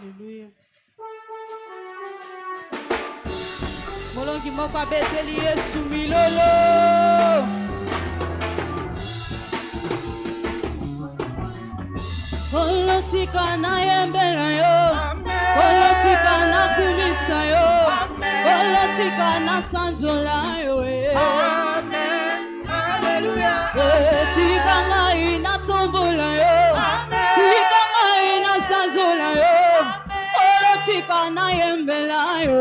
Alléluia. Molongi moko abeteli Yesu milolo. Olotika na yembela yo. Olotika na kumisa yo. Olotika na sanjola yo. Amen. Alléluia. Tika ngai na tombola yo. Tika ngai na sanjola yo. Olotika na yembela yo.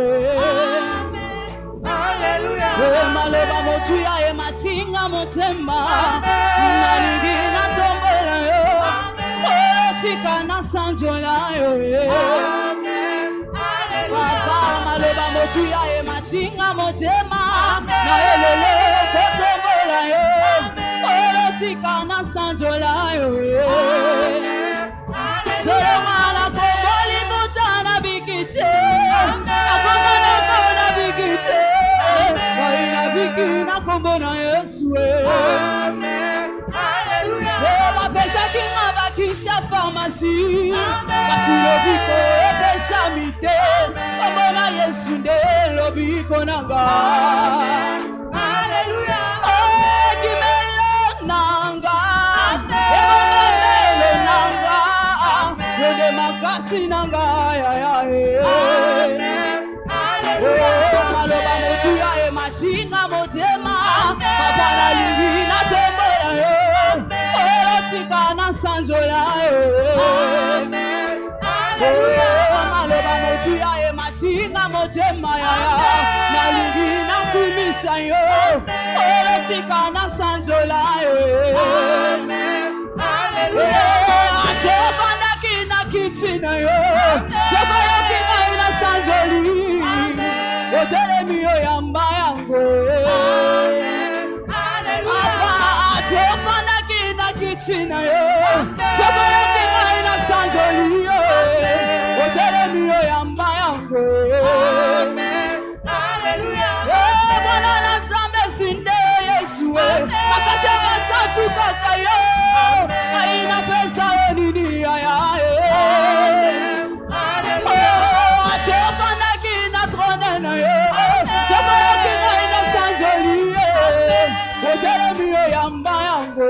Alléluia. Maloba motu ya matinga motema. Nalingi na tombola yo. Olotika na sanjola yo. Papa maloba motu ya matinga motema. Na elele kotombola yo. Olotika na sanjola yo. Solo mala komboli mutana bikite. Akomana kona bikite. Waina bikina kombona Yesu. Bapesa kinga bakisha pharmacie. Basi lobiko epesa mite. Kombona Yesu nde lobiko nanga. Alléluia. Kimelo nanga. Kimelo nanga. Yode makasi nanga. Maloba motu ya matinga motema. Papa na lingi na tombola yo. Olotika na sanjola yo. Maloba motu ya matinga motema ya. Na lingi na kumisa yo. Olotika na sanjola yo. Atofanda kina kichina yo. Sebo yo kina ina sanjoli. Otele miyo yamba yango. Atofanda kina kichina yo. Sebo yo kina ina sanjoli yo. Otele miyo yamba yango. Mwana na nzambe sinde Yesu. Akasema satu kaka yo. Aina pesa nini ya ya. Atofanda kina trone na yo. Sebo yo kina ina sanjoli yo. Otele miyo yamba yango.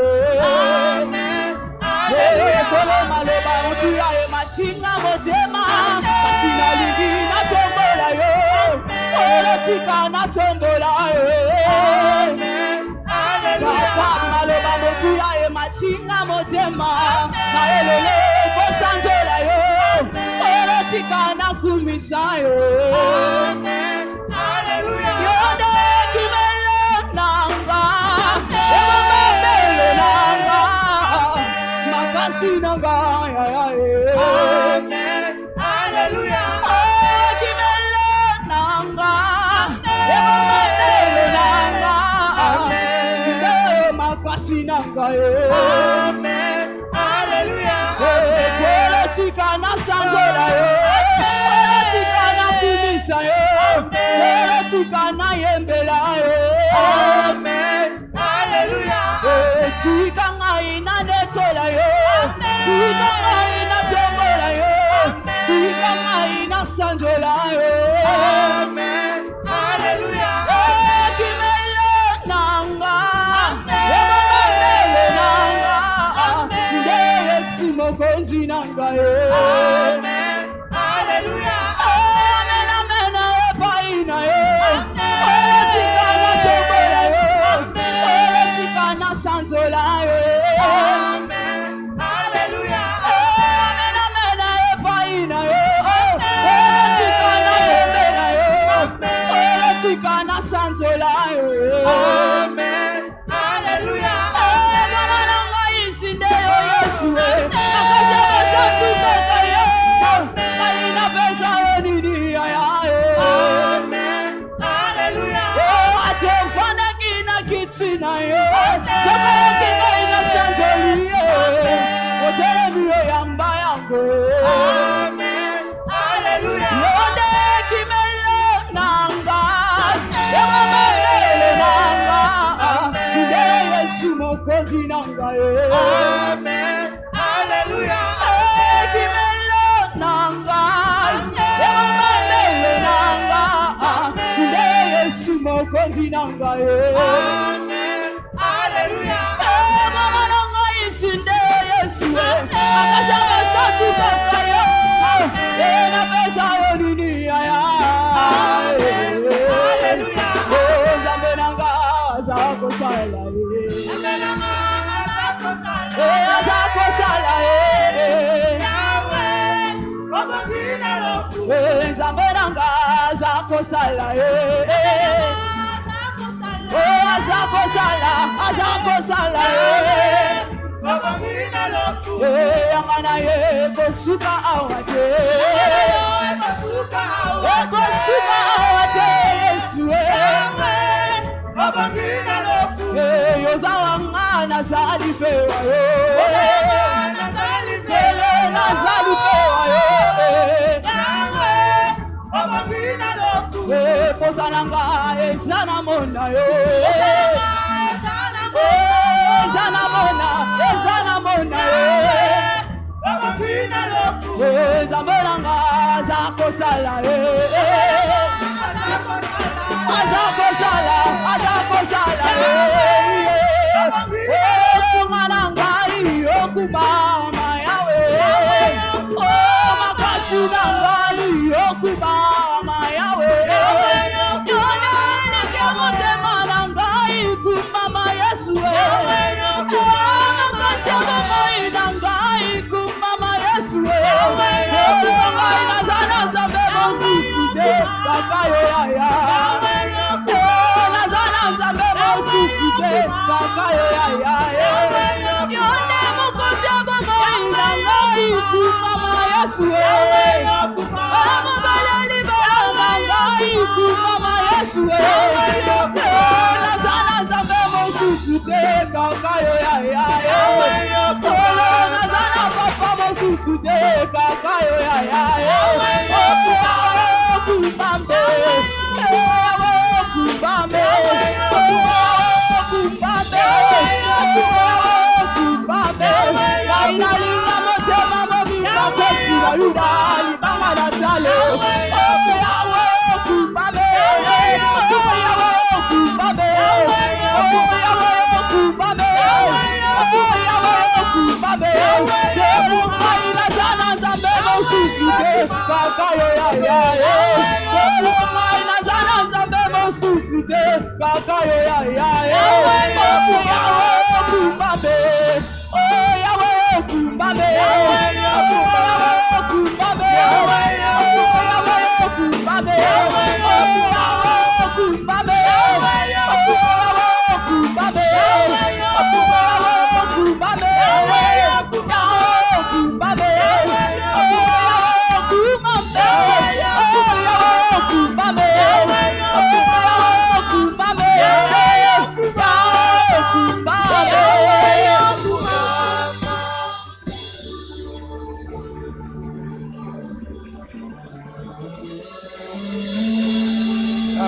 Kolo maloba mutu ya matinga motema. Kasi na ligi na tombola yo. Olotika na tombola yo. Papa maloba mutu ya matinga motema. Na elele kosanjola yo. Olotika na kumisa yo. Yonde kimelo nanga. Ewa mabelo nanga. Makasi nanga. Kimelo nanga. Ewa mabelo nanga. Sinde makasi nanga. Olotika na sanjola yo. Olotika na kumisa yo. Olotika na yembela yo. Tika ngai na netola yo. Tika ngai na tombola yo. Tika ngai na sanjola yo. Kimelo nanga. Ewa mabelo nanga. Sinde Yesu mokonzi nanga yo. Amen amen epaina yo. Olotika na tombola yo. Olotika na sanjola yo. Amen amen epaina yo. Olotika na yembela yo. Olotika na sanjola yo. Mwana nanga isinde yo Yesu. Akasema satu kaka yo. Aina pesa nini ya ya. Atofanda kina kichina yo. Sebo yo kina ina sanjoli yo. Otele miyo yamba yango. Yonde kimelo nanga. Ewa mabele nanga. Sinde Yesu mokozi nanga yo. Alléluia. Kimelo nanga. Amen. Alléluia.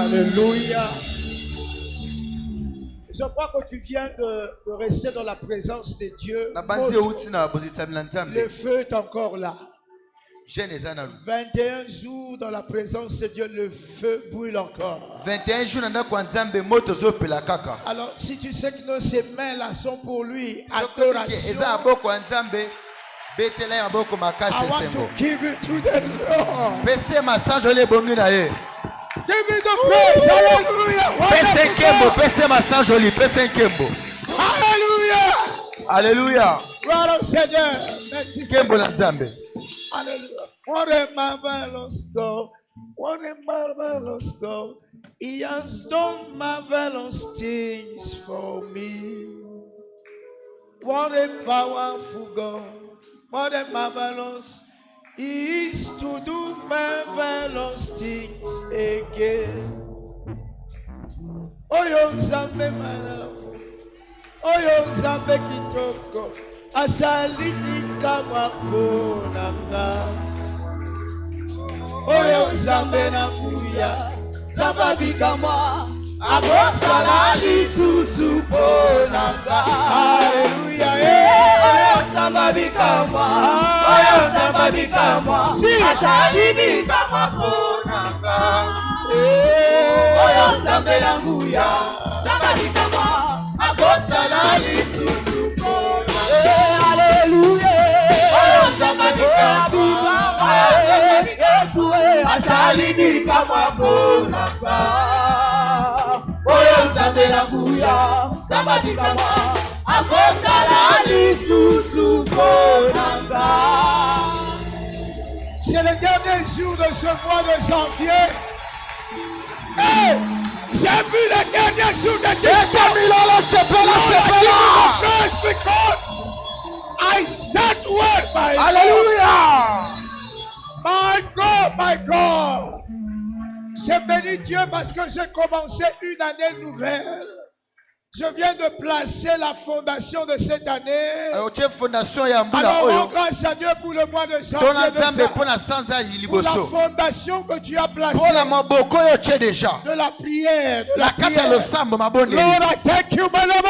Alléluia. Je crois que tu viens de rester dans la présence de Dieu. Le feu est encore là. 21 jours dans la présence de Dieu, le feu brûle encore. 21 jours alors, si tu sais que ces mains-là sont pour lui, adoration. I want to give it to the Lord. Give me the praise. Hallelujah. Hallelujah. Alléluia. Gloire au Seigneur. Merci Seigneur. Alléluia. What a marvelous God. What a marvelous God. He has done marvelous things for me. What a powerful God. What a marvelous. He is to do marvelous things again. Oh, yo Nzambe madam. Oh, yo Nzambe kitoko. Asaliti kama konanga. Oh, yo Nzambe na kuya. Zababi kama. Abosala lisusu ponanga. Hallelujah. Oh, yo Nzambe kama. Oh, yo Nzambe kama. Asaliti kama ponanga. Oh, yo Nzambe na kuya. nalingi kama bonanga oyo nzambe na nguya sabati kama akosala lisusu bonanga. C'est le dernier jour de ce mois de janvier. Hey, j'ai vu le dernier jour de this because I start work, my Alléluia. My God, my God. J'ai béni Dieu parce que j'ai commencé une année nouvelle. Je viens de placer la fondation de cette année. Alors, rends grâce à Dieu pour le mois de janvier. Pour la fondation que tu as placée. De la prière. De la prière. Lord, I thank you, my Lord.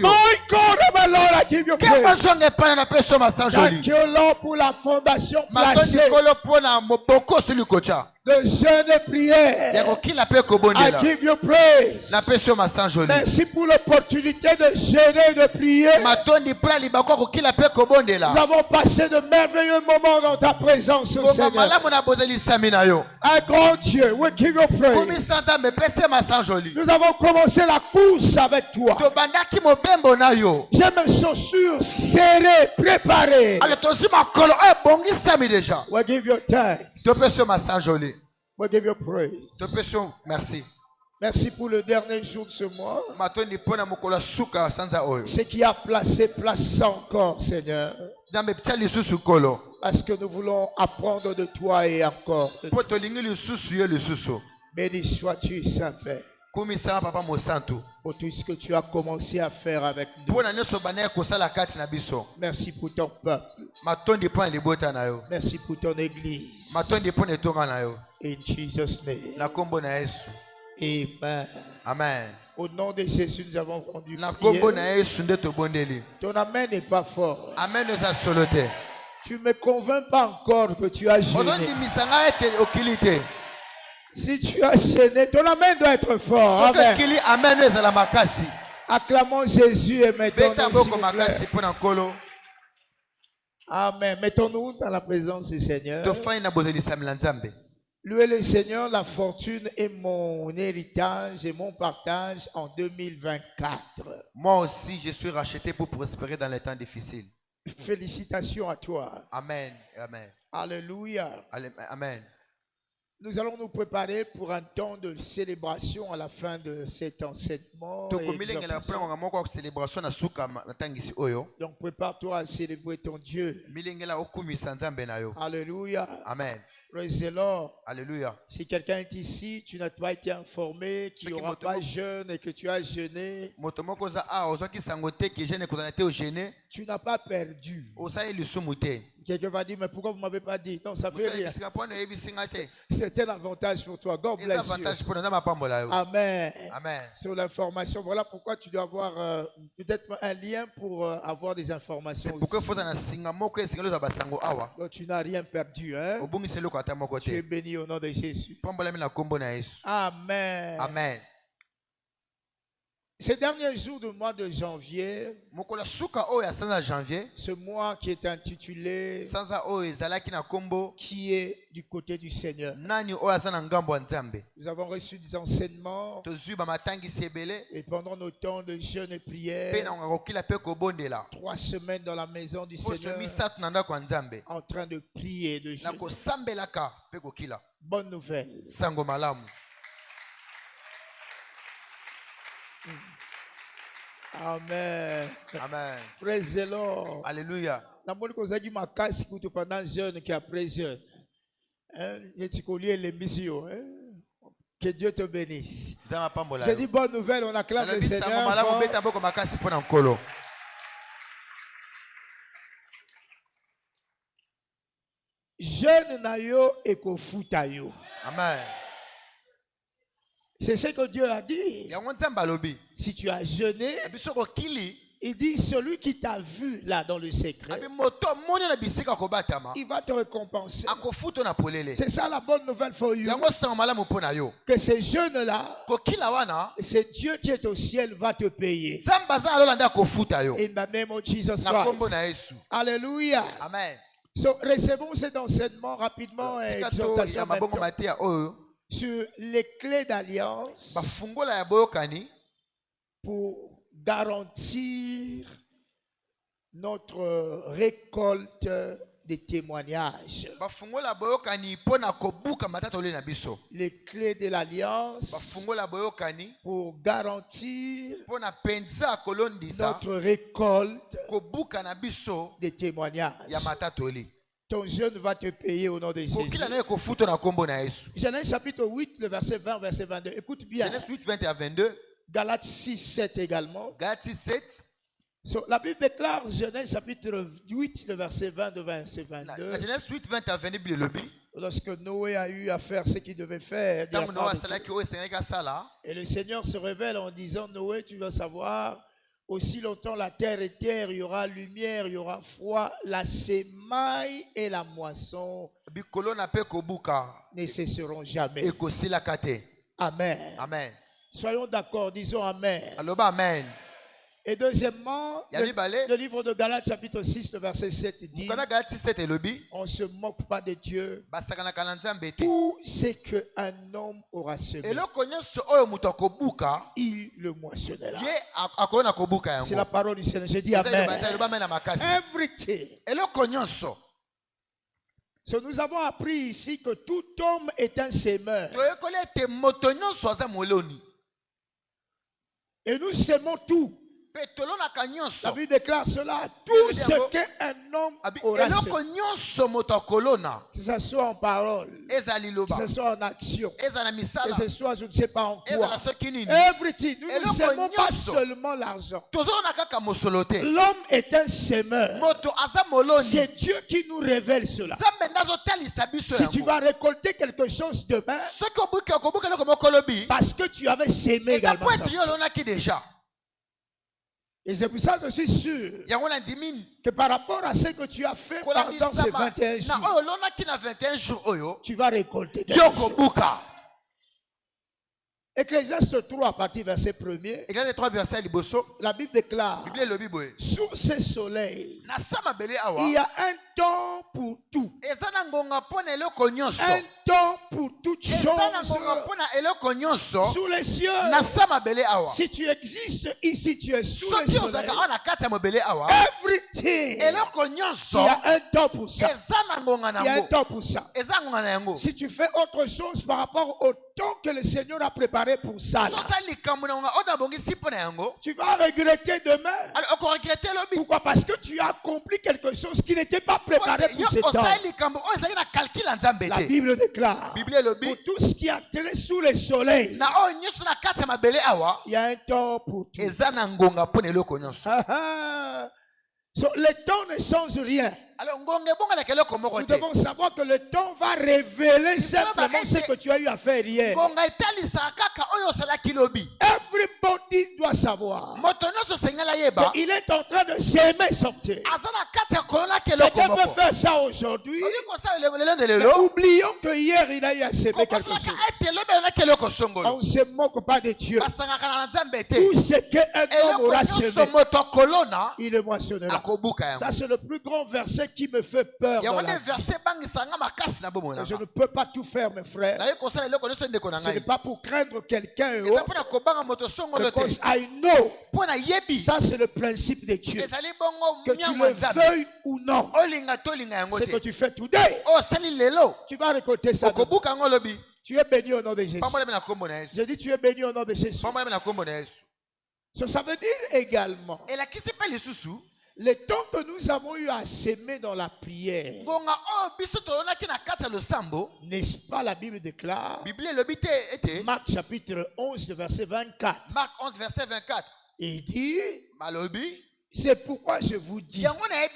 My God, my Lord, I give you praise. Thank you, Lord, pour la fondation placée. De jeûne et prière. I give you praise. Merci pour l'opportunité de jeûner et de prier. Nous avons passé de merveilleux moments dans ta présence, Seigneur. Un grand Dieu, we give you praise. Nous avons commencé la course avec toi. J'ai mes chaussures serrées, préparées. We give you thanks. We give you praise. Merci. Merci pour le dernier jour de ce mois. Ce qui a placé, place encore, Seigneur. Parce que nous voulons apprendre de toi et encore. Béni sois-tu, Saint-Père. Pour tout ce que tu as commencé à faire avec nous. Merci pour ton peuple. Merci pour ton église. In Jesus' name. Amen. Amen. Au nom de Jésus, nous avons rendu prière. Ton amen n'est pas fort. Amen. Tu ne me convaincs pas encore que tu as jeûné. Si tu as jeûné, ton amen doit être fort. Amen. Acclamons Jésus et mettons-nous. Amen. Mettons-nous dans la présence du Seigneur. Louez le Seigneur, la fortune est mon héritage et mon partage en 2024. Moi aussi, je suis racheté pour prospérer dans les temps difficiles. Félicitations à toi. Amen. Amen. Alléluia. Amen. Nous allons nous préparer pour un temps de célébration à la fin de cet enseignement. Donc prépare-toi à célébrer ton Dieu. Alléluia. Amen. Praise the Lord. Alléluia. Si quelqu'un est ici, tu n'as pas été informé qu'il n'y aura pas jeûne et que tu as jeûné, tu n'as pas perdu. Quelqu'un va dire, mais pourquoi vous ne m'avez pas dit? Non, ça fait rien. C'est un avantage pour toi. God bless you. Amen. Amen. Sur l'information, voilà pourquoi tu dois avoir peut-être un lien pour avoir des informations aussi. Donc, tu n'as rien perdu. Hein? Tu es béni au nom de Jésus. Amen. Amen. Ces derniers jours du mois de janvier, ce mois qui est intitulé Qui est du côté du Seigneur. Nous avons reçu des enseignements et pendant nos temps de jeûne et prière, 3 semaines dans la maison du Seigneur, en train de prier et de jeûner. Bonne nouvelle. Amen. Amen. Praise the Lord. Alléluia. Pendant jeûne qui après jeûne. Que Dieu te bénisse. J'ai dit bonne nouvelle, on acclame le Seigneur. Jeûne na yo ekofuta yo. Amen. C'est ce que Dieu a dit. Si tu as jeûné, il dit celui qui t'a vu là dans le secret, il va te récompenser. C'est ça la bonne nouvelle pour vous. Que ces jeûnes-là, c'est Dieu qui est au ciel va te payer. In the name of Jesus Christ. Alléluia. Amen. So, recevons cet enseignement rapidement et exhortation maintenant sur les clés d'alliance pour garantir notre récolte des témoignages. Les clés de l'alliance pour garantir notre récolte des témoignages. Ton jeûne va te payer au nom de Jésus. Genèse chapitre 8, le verset 20, verset 22. Écoute bien. Genèse 8, 20 à 22. Galates 6, 7 également. Galates 6, 7. So, la Bible déclare, Genèse chapitre 8, le verset 20 de verset 22. La Genèse 8, 20 à 22. Lorsque Noé a eu à faire ce qu'il devait faire. Et le Seigneur se révèle en disant, Noé, tu vas savoir, aussi longtemps la terre est terre, il y aura lumière, il y aura froid, la semaille et la moisson ne cesseront jamais. Amen. Amen. Soyons d'accord, disons Amen. Amen. Et deuxièmement, le livre de Galates chapitre 6, le verset 7 dit, on ne se moque pas de Dieu. Tout ce qu'un homme aura semé, il le moissonnera. C'est la parole du Seigneur. Je dis Amen. Everything. So, nous avons appris ici que tout homme est un semeur. Et nous semons tout. La Bible déclare cela, tout ce qu'un homme aura semé, que ce soit en parole, que ce soit en action, que ce soit je ne sais pas en quoi. Everything. Nous ne semons pas seulement l'argent. L'homme est un semeur. C'est Dieu qui nous révèle cela. Si tu vas récolter quelque chose demain, parce que tu avais semé également ça. Et c'est pour ça que je suis sûr que par rapport à ce que tu as fait pendant ces 21 jours, tu vas récolter quelque chose. Ecclésiaste 3, à partir du verset 1er, la Bible déclare, sous ce soleil, il y a un temps pour tout. Un temps pour toutes choses. Sous les cieux. Si tu existes ici, tu es sous le soleil. Everything. Il y a un temps pour ça. Il y a un temps pour ça. Si tu fais autre chose par rapport au temps que le Seigneur a préparé pour ça, tu vas regretter demain. Pourquoi? Parce que tu as accompli quelque chose qui n'était pas préparé pour ce temps. La Bible déclare, pour tout ce qui a trait sous le soleil, il y a un temps pour tout. So, le temps ne change rien. Nous devons savoir que le temps va révéler simplement ce que tu as eu à faire hier. Everybody doit savoir qu'il est en train de s'aimer sortir. Quelqu'un peut faire ça aujourd'hui. Mais oublions que hier il a eu à s'aimer quelque chose. On ne se moque pas de Dieu. Tout ce qu'un homme aura semé, il le moissonnera. Ça c'est le plus grand verset qui me fait peur dans la vie. Je ne peux pas tout faire, mes frères. Ce n'est pas pour craindre quelqu'un et autre. Because I know. Ça c'est le principe de Dieu. Que tu le veuilles ou non. Ce que tu fais today, tu vas récolter ça. Tu es béni au nom de Jésus. Je dis tu es béni au nom de Jésus. Ça veut dire également le temps que nous avons eu à s'aimer dans la prière, n'est-ce pas, la Bible déclare, Marc chapitre 11, verset 24. Marc 11, verset 24. Il dit, c'est pourquoi je vous dis,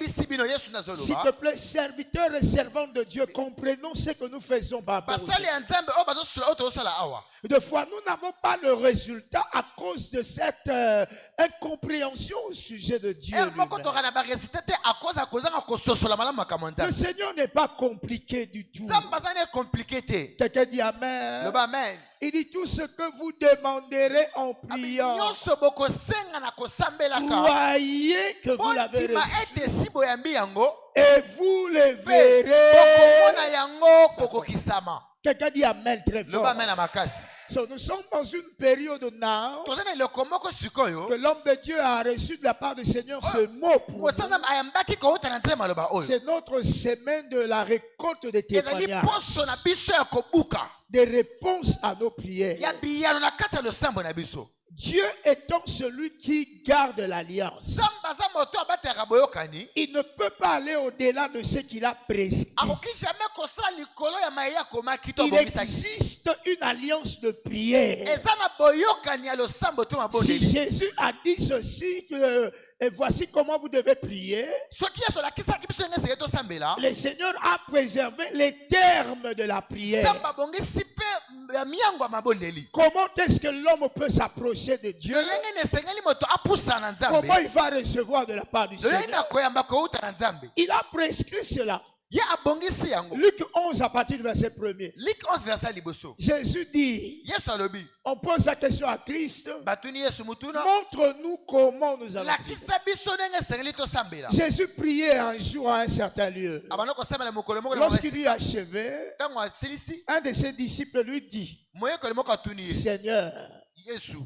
s'il te plaît, serviteurs et servantes de Dieu, comprenons ce que nous faisons par rapport aux autres. Des fois, nous n'avons pas le résultat à cause de cette incompréhension au sujet de Dieu. Le Seigneur n'est pas compliqué du tout. Quelqu'un dit Amen. Il dit tout ce que vous demanderez en priant, croyez croyez que vous l'avez Ondima reçu ete si boyambi yango. et vous le Pe verrez. bokomona yango kokokisama. Quelqu'un dit Amen très fort. Loba mena makasi. So, nous sommes dans une période now Tozana eloko moko sikoyo. que l'homme de Dieu a reçu de la part du Seigneur ce mot pour nous. Mosala ayambaki kouta na nzema loba oyo. C'est notre semaine de la récolte des Ezali témoignages, poso na biso ya kobuka. des réponses à nos prières. Ya biyano na kati ya losambo na biso. Dieu étant celui qui garde l'alliance, Zamba za moto abataka boyokani. il ne peut pas aller au-delà de ce qu'il a prescrit. Akoki jamais kosala likolo ya maya komaki to Il bomisaki. existe une alliance de prière. Eza na boyokani ya losambo to Si mabondeli. Jésus a dit ceci, et voici comment vous devez prier, Soki yeso lakisaki biso ndenge seke tosambela. le Seigneur a préservé les termes de la prière. Zamba bongisi pe ya miyango ya mabondeli. Comment est-ce que l'homme peut s'approcher de Dieu? Lolenge nesengeli moto apusa na nzambe. Comment il va recevoir de la part du Lolenge na Seigneur? koyamba kouta na nzambe. Il a prescrit cela. Ye abongisi yango. Luc 11 à partir du verset 1er. Luc 11 verset liboso. Jésus dit, Yesu alobi. on pose la question à Christ, Batuni Yesu mutuna. montre-nous comment nous allons prier. Lakisa biso ndenge esengeli tosambela. Jésus priait un jour à un certain lieu. Abana kosambela mokolo moko na Lorsqu'il mokolo. lui achevé, Tango asilisi. un de ses disciples lui dit, Moyekoli moko atuni ye. Seigneur, Yesu.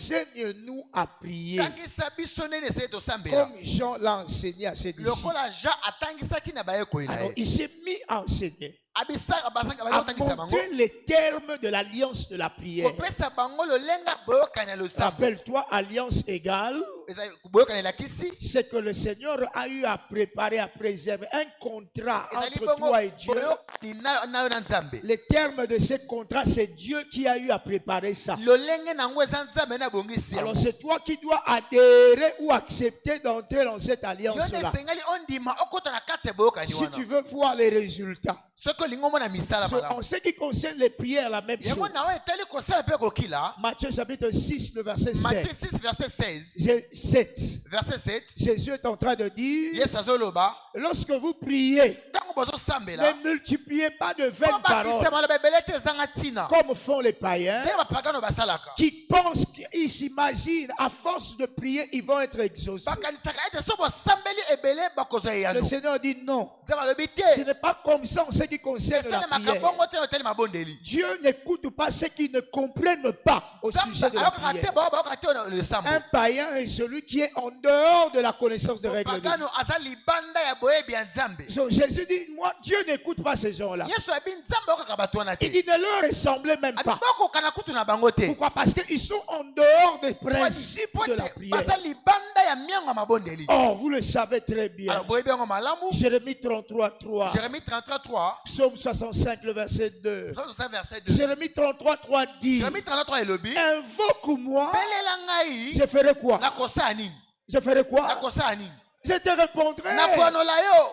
enseigne-nous à prier Tangisa biso ndenge esengeli tosambela. comme Jean l'a enseigné à ses disciples. Lokola Jean atangisaki na bayekoli na Alors, ye. il s'est mis à enseigner, Abisa abasanga à bazotangisa bango. montrer les termes de l'alliance de la prière. Kopesa bango lolenga boyokani ya losambo. Rappelle-toi, alliance égale, Ezali boyokani elakisi. c'est que le Seigneur a eu à préparer, à préserver un contrat Ezali entre bongo toi et Dieu. boyokani nayo na nzambe. Les termes de ce contrat, c'est Dieu qui a eu à préparer ça. Lolenge nango eza nzambe na bongisi Alors yango. c'est toi qui dois adhérer ou accepter d'entrer dans cette Yo alliance-là. nde esengeli ondima okota na kati ya boyokani Si tu wana. veux voir les résultats. Soki olingi omona misala So, malamu. en ce qui concerne les prières, la même Yango chose. nawe etali kosala mpe kokila. Matthieu chapitre 6, le verset Matthieu 7. 6 verset 16. 7. Verset 7. Jésus est en train de dire, Yesu azoloba. lorsque vous priez, Ntango bozosambela. ne multipliez pas de vaines Po bakisa paroles, maloba ebele te ezanga ntina. comme font les païens, Ndenge bapagano basalaka. qui pensent qu'ils s'imaginent, à force de prier, ils vont être exaucés. Bakanisaka ete so bosambeli ebele bakozwa Le eyano. Seigneur dit non. Nzambe alobi Ce te. n'est pas comme ça en ce qui concerne la Esalemaka prière. bongo te oteli mabondeli. Dieu n'écoute pas ceux qui ne comprennent pas au sujet de la alokaka te prière. bayoka te losambo. Un païen est celui qui est en dehors de la connaissance des règles de Dieu. Pagano aza libanda ya boyebi ya nzambe. So, Jésus dit, moi, Dieu n'écoute pas ces gens-là. Yesu abi nzambe okaka bato wana te. Il dit, ne leur ressemblez même Abi pas. bokokana kutu na bango te. Pourquoi? Parce qu'ils sont en dehors des principes Po de la te prière. baza libanda ya miango ya mabondeli. Or, vous le savez très bien. Alors boyebi yango malamu. Jérémie 33, 3. Jérémie 33 3. Psaume 65, le verset 2. Verset 2. Jérémie 33, 3 dit, Jérémie 33 elobi. invoque-moi, Belela ngai. je ferai quoi? Nakosala nini? Je ferai quoi? Nakosala nini? Je te répondrai. Nakonola yo.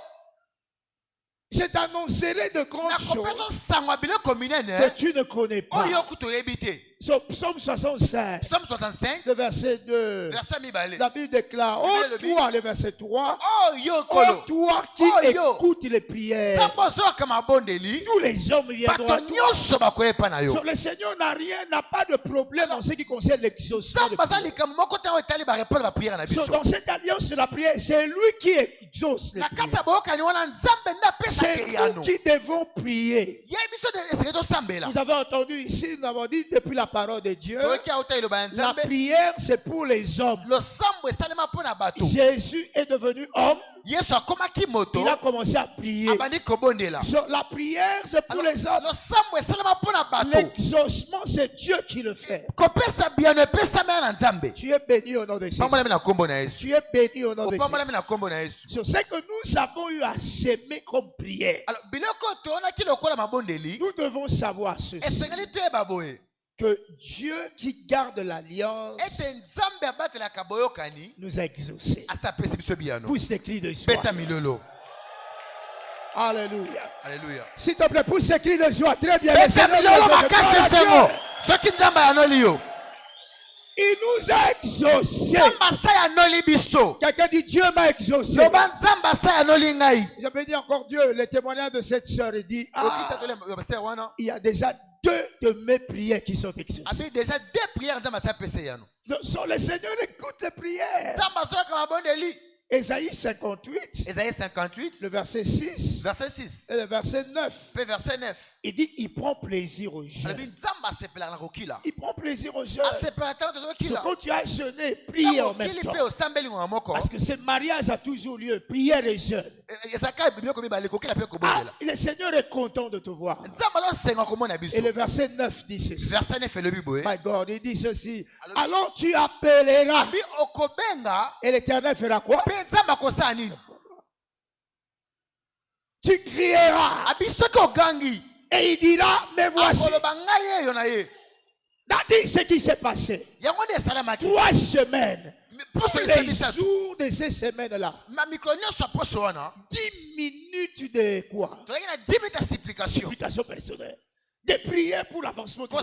Je t'annoncerai de grandes choses Nakopesa sangwa biloko que minene. tu ne connais pas. Oyo kutu oyebi te. So, Psaume 65, Psaume 65. le verset 2. Verset mibale. La Bible déclare, oh toi, le verset 3, Oh yo oh kolo. toi qui Oh, yo. écoutes les prières, Sambo ozoyoka mabondeli. tous les hommes viendront Bato à toi. nyonso bakoyepa na yo. So, le Seigneur n'a pas de problème en ce qui concerne l'exaucement de Sambo aza prière. likambo moko te oyo etali barépondre baprière na So, biso. dans cette alliance de la prière, c'est lui qui exauce les Na kati prières. ya boyokani wana nzambe nde apesaka C'est eyano. nous qui devons prier. Ye biso esengeli tosambela. Vous avez entendu ici, nous avons dit depuis la parole de Dieu, Toyoki auta eloba ya la nzambe. prière c'est pour les hommes. Losambo esalema mpo na bato. Jésus est devenu homme, Yesu akomaki moto. il a commencé à prier. Abandi kobondela. So, la prière c'est pour les hommes. Losambo esalema mpo na bato. L'exaucement c'est Dieu qui le fait. Kopesa biyano epesami na nzambe. Tu es béni au nom de Jésus. Pambolami na kombo na Yesu. Tu es béni au nom de Jésus. Opambolami na kombo na Yesu. Sur ce que nous avons eu à s'aimer comme prière, Alors biloko toonaki lokola mabondeli. nous devons savoir ceci, Esengeli toyeba boye. que Dieu qui garde l'alliance Ete nzambe abatelaka boyokani. nous a exaucés. Asa apesi biso biyano. Pousse des cris de joie. Beta milolo. Alléluia. Alléluia. S'il te plaît, pousse des cris de joie. Très bien. Le Beta Seigneur milolo nous a fait makasi gloire à esengo. Dieu. Soki nzambe yanoli yo. Il nous a exaucés. Quelqu'un dit Dieu m'a exaucé. Je peux dire encore Dieu, le témoignage de cette sœur, il dit il y a déjà 2 de mes prières qui sont exaucées. Déjà 2 prières dans ma Le Seigneur écoute les prières. Ésaïe 58, le verset 6, et le verset 9. Il dit, il prend plaisir aux jeûnes. Il prend plaisir aux jeûnes. Quand tu as jeûné, prie en même temps. Parce que ce mariage a toujours lieu, prière et jeûne. Le Seigneur est content de te voir. Et le verset 9 dit ceci. My God, il dit ceci. Alors tu appelleras. Et l'Éternel fera quoi? Tu crieras. Et il dira, mais voici. Regardez ce qui s'est passé. 3 semaines. Pour les jours de ces semaines-là. 10 minutes de quoi? Supplication personnelle. De prières pour l'avancement du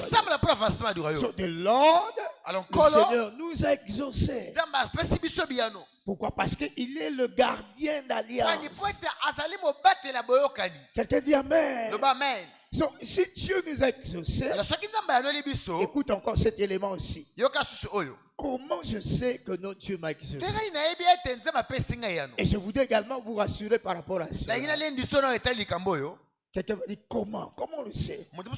royaume. So, the Lord, le Seigneur nous a exaucés. Pourquoi? Parce qu'il est le gardien d'alliance. Quelqu'un dit Amen. So, si Dieu nous a exaucés, écoute encore cet élément aussi. Comment je sais que notre Dieu m'a exaucé? Et je voudrais également vous rassurer par rapport à ça. Quelqu'un va dire comment? Comment on le sait? Parce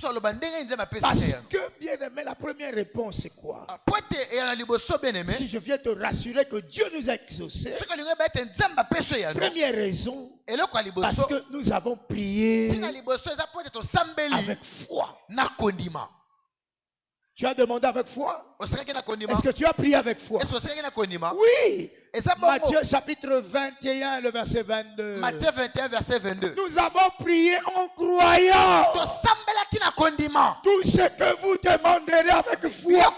que, bien aimé, la première réponse c'est quoi? Si je viens te rassurer que Dieu nous a exaucés, première raison, parce que nous avons prié avec foi. Tu as demandé avec foi? Est-ce que tu as prié avec foi? Oui. Matthieu chapitre 21, le verset 22. Matthieu 21, verset 22. Nous avons prié en croyant. Tout ce que vous demanderez avec foi,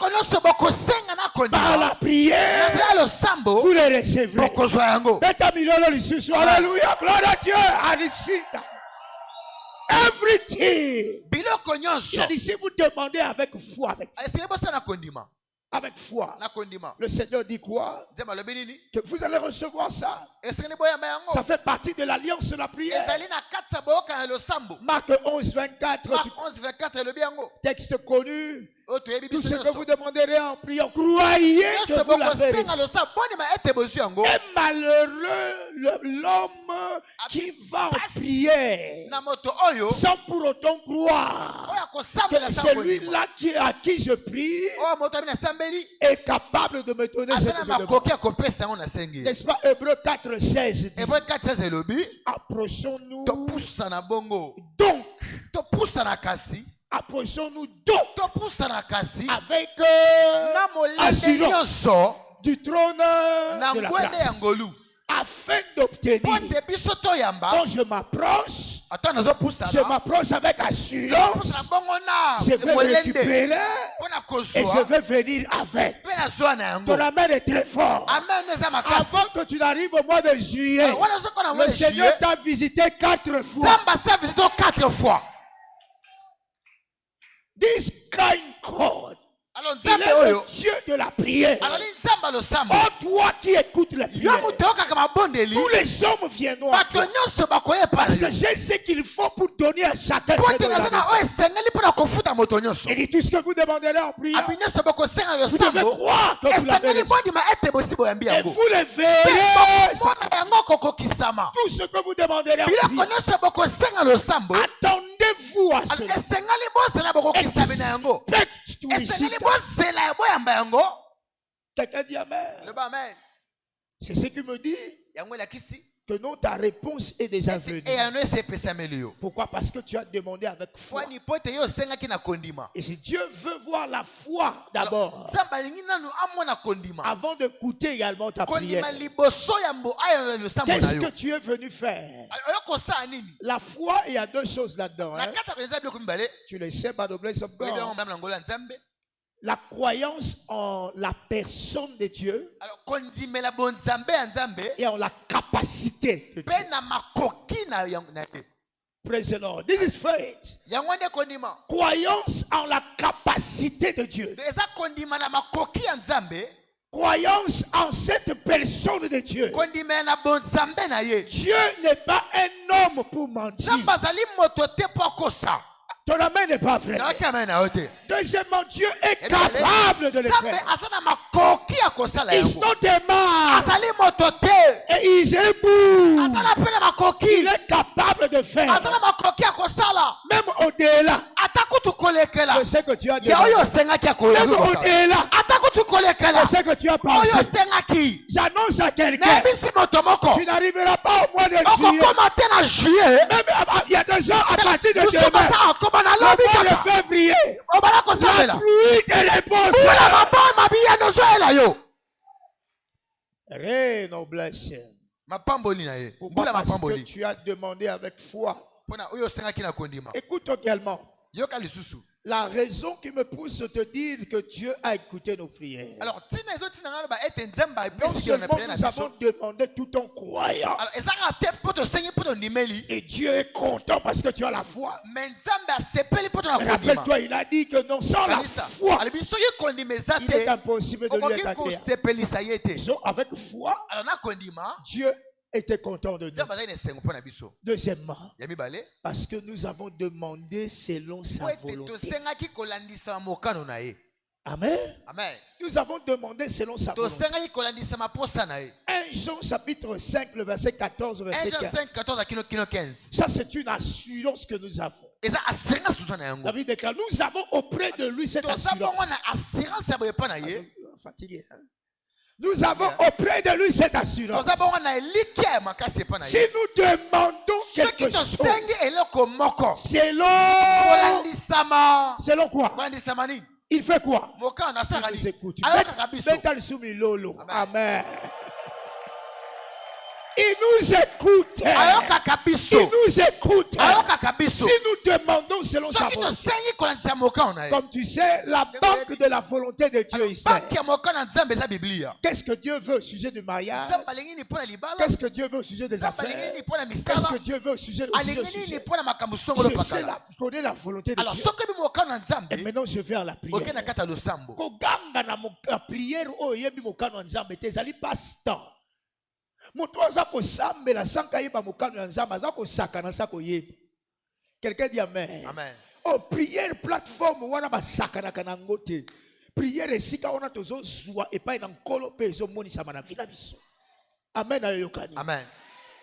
par la prière, vous le recevrez. Alléluia, gloire à Dieu. Everything. Si vous demandez avec foi, avec foi, le Seigneur dit quoi? Que vous allez recevoir ça. Ça fait partie de l'alliance de la prière. Marc 11, 24. Texte connu. Tout ce que vous demanderez en priant, croyez que vous l'avez reçu. Et malheureux l'homme qui va en prière sans pour autant croire que celui-là à qui je prie est capable de me donner ce que je demande. N'est-ce pas? Hébreux 4, 16 dit, approchons-nous donc. Approchons-nous donc avec assurance du trône de la grâce afin d'obtenir. Quand je m'approche avec assurance. Je vais récupérer et je vais venir avec. Ton amen est très fort. Avant que tu n'arrives au mois de juillet, le Seigneur t'a visité 4 fois. This kind God, il est le Dieu de la prière. Oh, toi qui écoutes la prière, tous les hommes viendront à toi. Parce que j'ai ce qu'il faut pour donner à chacun ses besoins. Il dit tout ce que vous demanderez en prière, vous devez croire que vous l'avez reçu. Et vous le verrez. Tout ce que vous demanderez en prière, attendez-vous à cela. Expect to receive. Quelqu'un dit Amen. C'est ce qui me dit que non, ta réponse est déjà venue. Pourquoi? Parce que tu as demandé avec foi. Et si Dieu veut voir la foi d'abord, avant d'écouter également ta prière, qu'est-ce que tu es venu faire? La foi, il y a 2 choses là-dedans. Tu le sais, by the grace of God. La croyance en la personne de Dieu et en la capacité de Dieu. Praise the Lord. This is faith. yango nde kondima. Croyance en la capacité de Dieu. Eza kondima na makoki ya Nzambe. Croyance en cette personne de Dieu. Kondima na bonzambe na ye. Dieu n'est pas un homme pour mentir. Nzambe azali moto te po akosa. Ton amen n'est pas vrai. Deuxièmement, Dieu est capable de le faire. It's not a man. Et il est beau. Il est capable de faire. Même au-delà de ce que tu as demandé. Même au-delà de ce que tu as pensé. J'annonce à quelqu'un. Tu n'arriveras pas au mois de juillet. Même il y a des gens à partir de demain. Le mois de février. La pluie de réponse. Rénoblation. Pourquoi? Parce que tu as demandé avec foi. Écoute également. La raison qui me pousse à te dire que Dieu a écouté nos prières. Alors, non seulement nous avons demandé tout en croyant. Et Dieu est content parce que tu as la foi. Rappelle-toi, il a dit que non, sans la foi, il est impossible de lui être agréable. Donc, avec foi, Dieu était content de nous. Deuxièmement, parce que nous avons demandé selon sa volonté. Amen. Nous avons demandé selon sa volonté. 1 Jean chapitre 5, le verset 14, verset 15. Ça, c'est une assurance que nous avons. David déclare, nous avons auprès de lui cette assurance. Fatigué, hein? Nous avons auprès de lui cette assurance. Si nous demandons quelque chose, selon quoi? Il fait quoi? Il nous écoute. Amen. Il nous écoute. Il nous écoute. Si nous demandons selon sa volonté. Comme tu sais, la banque de la volonté de Dieu ici. Qu'est-ce que Dieu veut au sujet du mariage? Qu'est-ce que Dieu veut au sujet des affaires? Qu'est-ce que Dieu veut au sujet du sujet? Je connais la volonté de Dieu. Et maintenant je vais à la prière. La prière, quelqu'un dit amen. Amen. Oh, prière plateforme wana basakana kanangote. Prière esika wana tozo zwa epai na nkolo pe ezo monisa mana vida biso. Amen ayokani. Amen.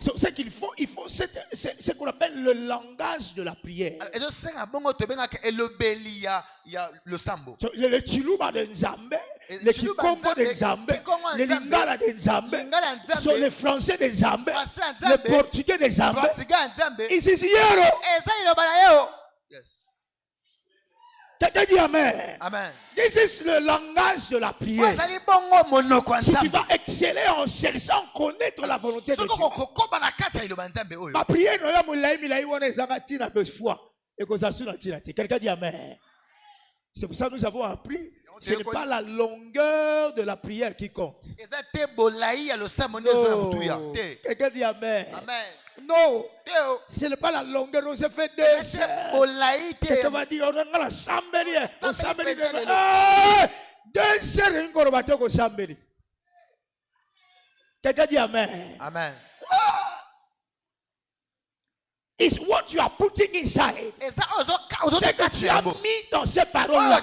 So, c'est qu'il faut, c'est ce qu'on appelle le langage de la prière. Le chiluba de Nzambe, le kikombo de Nzambe, le lingala de Nzambe, sur les français de Nzambe, le portugais de Nzambe. Ici, yes. Quelqu'un dit amen. Amen. This is le langage de la prière. Si tu vas exceller en cherchant connaître la volonté de Dieu. Ma prière, quelqu'un dit amen. C'est pour ça que nous avons appris. Ce n'est pas la longueur de la prière qui compte. Oh. Quelqu'un dit amen. Amen. Non, ce n'est pas la longueur, on se fait 2 heures. Quelqu'un va dire, on a la sambeli. On sambeli. 2 heures, quelqu'un dit amen. Amen. It's what you are putting inside. Ce que tu as mis dans ces paroles-là.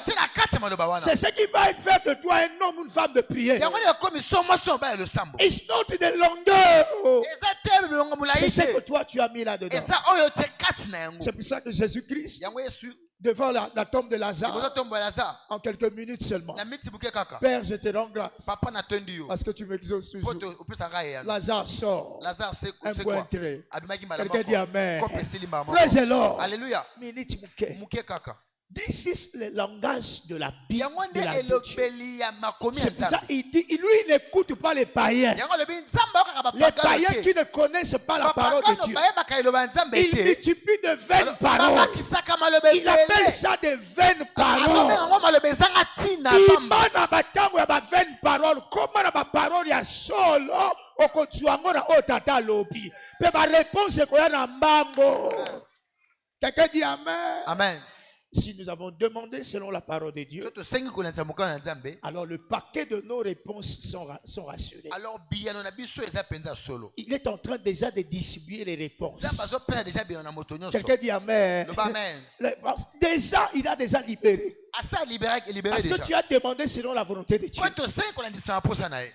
C'est ce qui va faire de toi un homme ou une femme de prière. It's not the longueur. C'est ce que toi tu as mis là-dedans. C'est pour ça que Jésus-Christ, devant la tombe de Lazare, en quelques minutes seulement. Père, je te rends grâce parce que tu m'exauces toujours. Lazare sort. Un point entré. Quelqu'un dit amen. Praise the Lord. Alléluia. This is le langage de la Bible. C'est pour ça qu'il dit, lui il n'écoute pas les païens. Les païens qui ne connaissent pas la parole de Dieu. Il multiplie de vaines paroles. Il appelle ça des vaines paroles. Imana batango ya ba vaines paroles. Comment na ba parole ya solo okotuango na otata lobi. Pe ba réponse ko ya na mbambo. Quelqu'un dit Amen. Amen. Si nous avons demandé selon la parole de Dieu, alors le paquet de nos réponses sont rassurés. Alors, Il est en train déjà de distribuer les réponses. Quelqu'un dit Amen. Déjà, il a déjà libéré. Parce que tu as demandé selon la volonté de Dieu.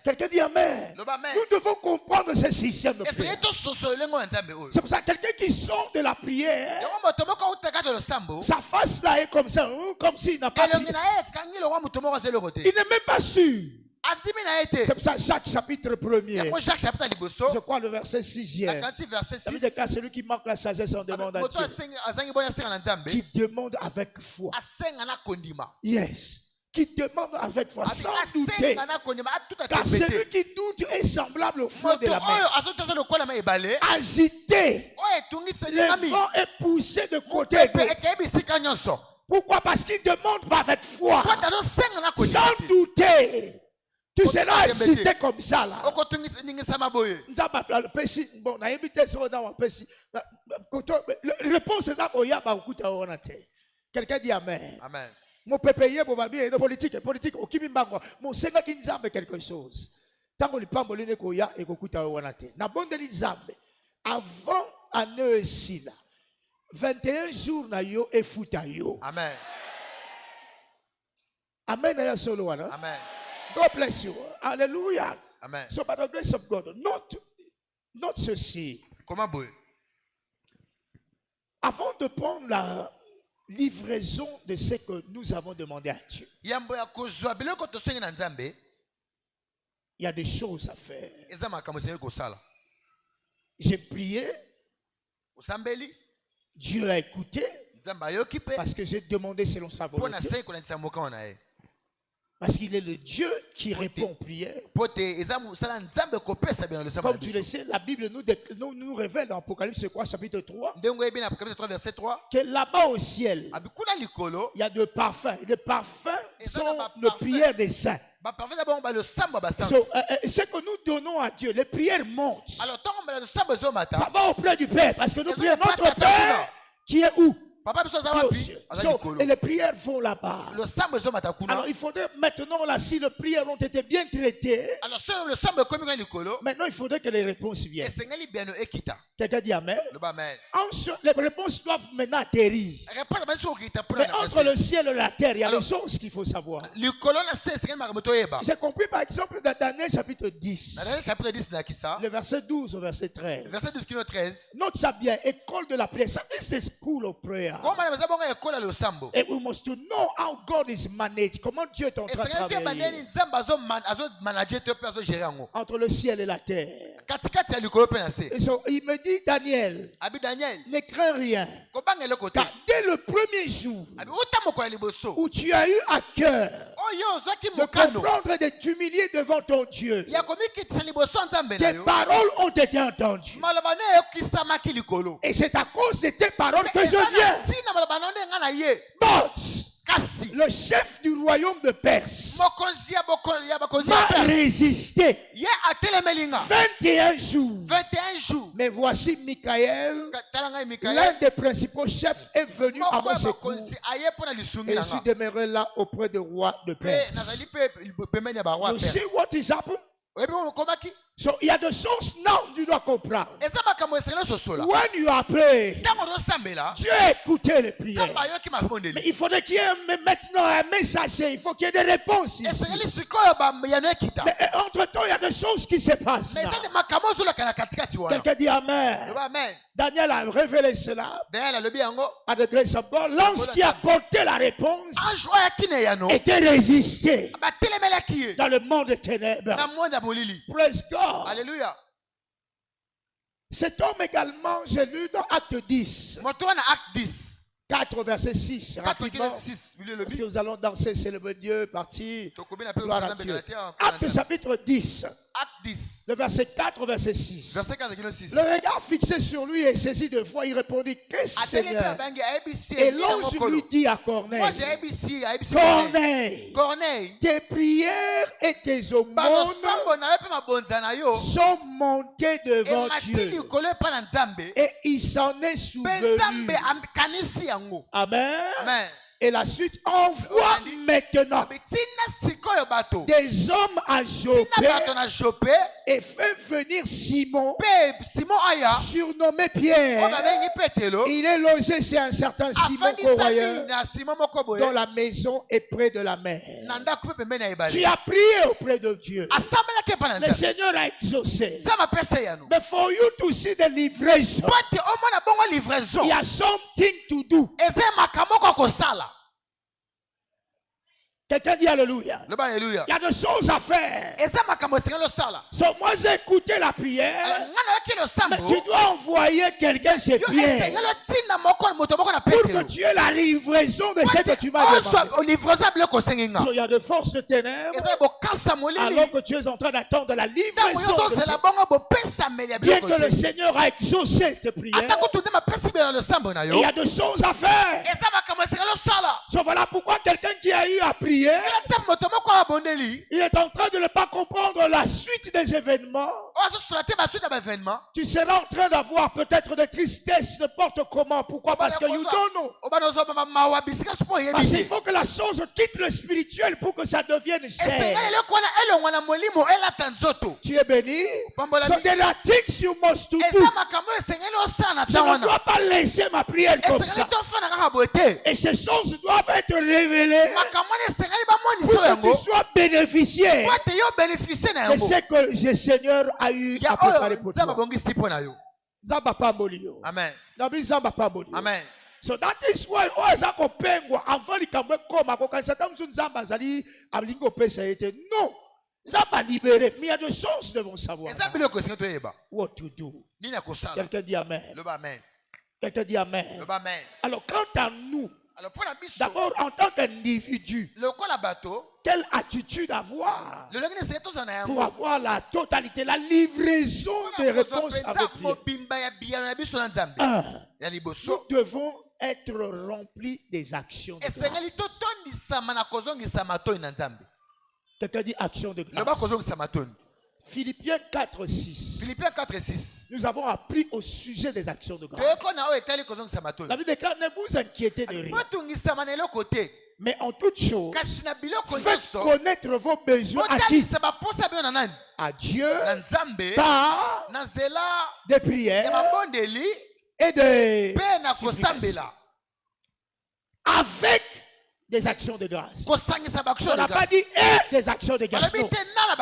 Quelqu'un dit Amen. Nous devons comprendre ce système de prière. C'est pour ça que quelqu'un qui sort de la prière, sa face là est comme ça, comme s'il n'a pas prié. Il n'est même pas sûr. C'est pour ça Jacques chapitre 1er. Je crois le verset 6e. Ça veut dire que celui qui manque la sagesse en demande à Dieu. Qui demande avec foi. Yes. Qui demande avec foi sans douter. Car celui qui doute est semblable au flot de la mer. Agité. Le vent est poussé de côté et d'autre. Pourquoi? Parce qu'il demande pas avec foi. Sans douter. Tu seras agité comme ça là. Bon, réponse quelqu'un dit Amen. Amen. Mon pépé, mon babi, politique, au Kimimbango, mon Seigneur qui nous a quelque chose. Tant qu'on ne peut pas et qu'on na bon de l'Izambe. Avant année ici là, 21 jours na yo et futa yo. Amen. Amen. Amen. God bless you. Hallelujah. Amen. So by the grace of God, note ceci. Comment boy? Avant de prendre la livraison de ce que nous avons demandé à Dieu, il y a des choses à faire. J'ai prié. Dieu a écouté. Parce que j'ai demandé selon sa volonté. Parce qu'il est le Dieu qui répond aux prières. Comme tu le sais, la Bible nous révèle dans Apocalypse chapitre 3 que là-bas au ciel, il y a des parfums. Les parfums sont les prières des saints. Ce que nous donnons à Dieu, les prières montent. Ça va auprès du Père. Parce que nous prions notre Père qui est où? Et les prières vont là-bas. Alors il faudrait maintenant là, si les prières ont été bien traitées, maintenant il faudrait que les réponses viennent. Quelqu'un dit Amen. Les réponses doivent maintenant atterrir. Mais entre le ciel et la terre, il y a des choses qu'il faut savoir. J'ai compris par exemple dans Daniel chapitre 10, le verset 12 au verset 13. Note ça bien, école de la prière. Ça, c'est school of prayer. Et we must know how God is managed. Comment Dieu est en train de travailler entre le ciel et la terre. Et il me dit Daniel, ne crains rien. Car dès le premier jour où tu as eu à cœur de comprendre et de t'humilier devant ton Dieu, tes paroles ont été entendues. Et c'est à cause de tes paroles que je viens. Le chef du royaume de Perse m'a résisté 21 jours. Mais voici Michael, l'un des principaux chefs, est venu à mon secours. Et je suis demeuré là auprès du roi de Perse. You see what is happening? So, il y a des choses là où tu dois comprendre. When you are praying, Dieu a écouté les prières. Mais il faudrait qu'il y ait maintenant un messager. Il faut qu'il y ait des réponses ici. Mais entre-temps, il y a des choses qui se passent là. Quelqu'un dit Amen. Daniel a révélé cela. À the grace of God. L'ange qui a porté la réponse était résisté dans le monde des ténèbres. Praise God. Alléluia. Cet homme également, j'ai lu dans Acte 10. 4 verset 6. Rapidement. Parce que nous allons danser, célébrer Dieu, partir. Gloire à Dieu. Acte chapitre 10. Le verset 4 au verset 6. Verset 4 et 6. Le regard fixé sur lui et saisi de foi, il répondit, qu'est-ce Seigneur? Et l'ange lui dit à Corneille, Corneille, tes prières et tes aumônes sont montées devant Dieu. Et il s'en est souvenu. Amen. Amen. Et la suite, envoie maintenant des hommes à Joppé et fais venir Simon, surnommé Pierre. Il est logé chez un certain Simon Corroyeur, dont la maison est près de la mer. Tu as prié auprès de Dieu. Le Seigneur a exaucé. Mais for you to see the livraison, il y a something to do. Quelqu'un dit alléluia. Il y a des choses à faire. So, moi j'ai écouté la prière. Mais tu dois envoyer quelqu'un chez Pierre pour que tu aies la livraison de ce que tu m'as demandé. So, il y a des forces de ténèbres alors que tu es en train d'attendre la livraison de Dieu. Bien que le Seigneur a exaucé tes prières, il y a des choses à faire. So, voilà pourquoi quelqu'un qui a eu à prier, il est en train de ne pas comprendre la suite des événements. Tu seras en train d'avoir peut-être des tristesses, n'importe comment. Pourquoi? Parce que you don't know. Parce qu'il faut que la chose quitte le spirituel pour que ça devienne chair. Tu es béni. So there are things you must do. Je ne dois pas laisser ma prière comme ça. Et ces choses doivent être révélées pour que tu sois bénéficiaire de ce que le Seigneur a eu à préparer pour toi. Amen. Amen. So that is why oza kopengwa avant likambo koma kokanisa tamzu nzamba azali alingo pesa ete non zamba libéré, mais il y a des choses devons savoir what to do. Quelqu'un dit amen. Quelqu'un dit amen. Alors quant à nous, d'abord en tant qu'individu, quelle attitude avoir pour avoir la totalité, la livraison des réponses avec Dieu? Nous devons être remplis des actions de grâce. Quelqu'un dit action de grâce. Philippiens 4, 6. Nous avons appris au sujet des actions de grâce. La Bible déclare, ne vous inquiétez de rien. Mais en toute chose, faites connaître vos besoins à qui? À Dieu, par des prières et des supplications. Avec des actions de grâce. On n'a pas dit et des actions de grâce. Non.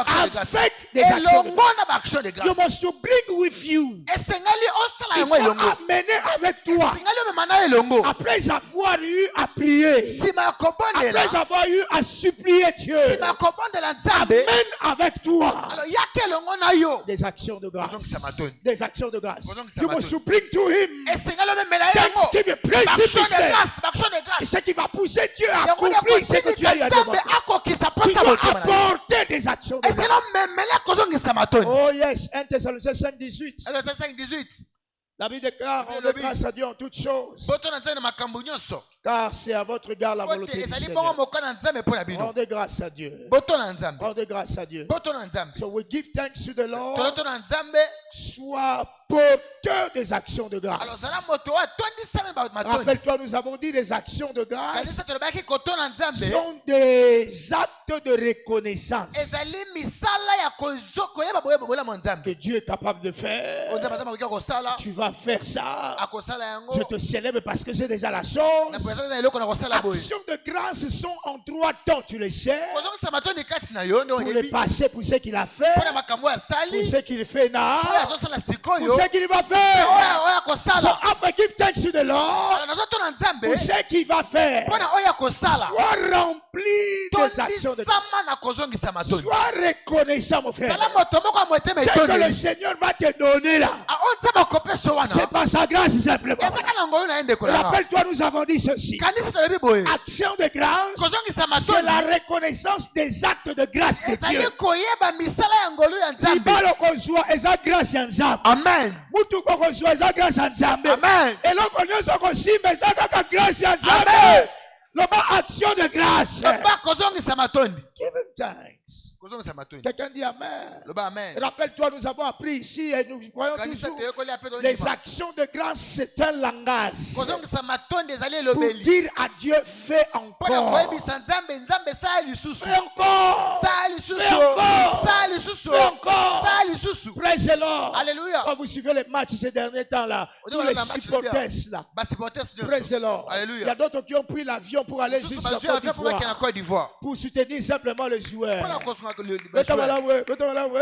Avec des actions de grâce. You must bring with you. Il faut amener avec toi. Après avoir eu à prier. Après avoir eu à supplier Dieu. Amène avec toi des actions de grâce. Des actions de grâce. You must bring to him. Thanksgiving, praise. Ce qui va pousser Dieu à accomplir ce que tu as eu à demander. Tu dois apporter des actions de grâce. Oh yes, 1 Thessaloniciens 5, 18. La Bible déclare, rendez grâce à Dieu en toutes choses. Car c'est à votre égard la volonté du Seigneur. Rendez grâce à Dieu. Rendez grâce à Dieu. So we give thanks to the Lord. Sois porteur des actions de grâce. Rappelle-toi, nous avons dit les actions de grâce sont des actes de reconnaissance que Dieu est capable de faire. Tu vas faire ça. Je te célèbre parce que j'ai déjà la chose. Actions de grâce sont en 3 temps, tu le sais. Pour le passé, pour ce qu'il a fait, pour ce qu'il fait now, pour ce qu'il va faire. So after give thanks to the Lord, pour ce qu'il va faire, sois rempli des actions de grâce. Sois reconnaissant, mon frère. Ce que le Seigneur va te donner là, c'est pas sa grâce simplement. Rappelle-toi, nous avons dit ceci. ceci. kanisa tolobi boye Action de grâce, kozongisa c'est matoni la reconnaissance des actes de grâce de ezali Dieu. koyeba misala ya ngolu ya nzambe. Libala kozwa eza grâce ya Nzambe. Amen. Mutuko kozwa eza grâce ya Nzambe. Amen. Eloko nyonso kosimba eza kaka grâce ya Nzambe. Amen. Loba action de grâce. Loba kozongisa matoni. Give him thanks. Kozongisa matoni. Quelqu'un dit Amen. Loba amen. Rappelle-toi, nous avons appris ici et nous croyons Kanisa toujours toyekoli ape tolobi les ba. actions de grâce, c'est un langage Kozongisa matoni ezali pour elobeli. dire à Dieu, fais Mpona encore. koyebisa nzambe nzambe saa lisusu. Fais encore. Saa lisusu. Fais encore. Saa lisusu. Fais encore. Saa lisusu. Praise the Lord. Alléluia. Quand vous suivez les matchs ces derniers temps-là, On tous dit, les on a un match supporters là, Ba supporters praise the Lord. Alléluia. Il y a d'autres qui ont pris l'avion pour aller Susu jusqu'à bazwi avion pour bakende na Côte Côte d'Ivoire. pour soutenir simplement le joueur. Mpona kosunga le Beta joueur. malamu, beta malamu.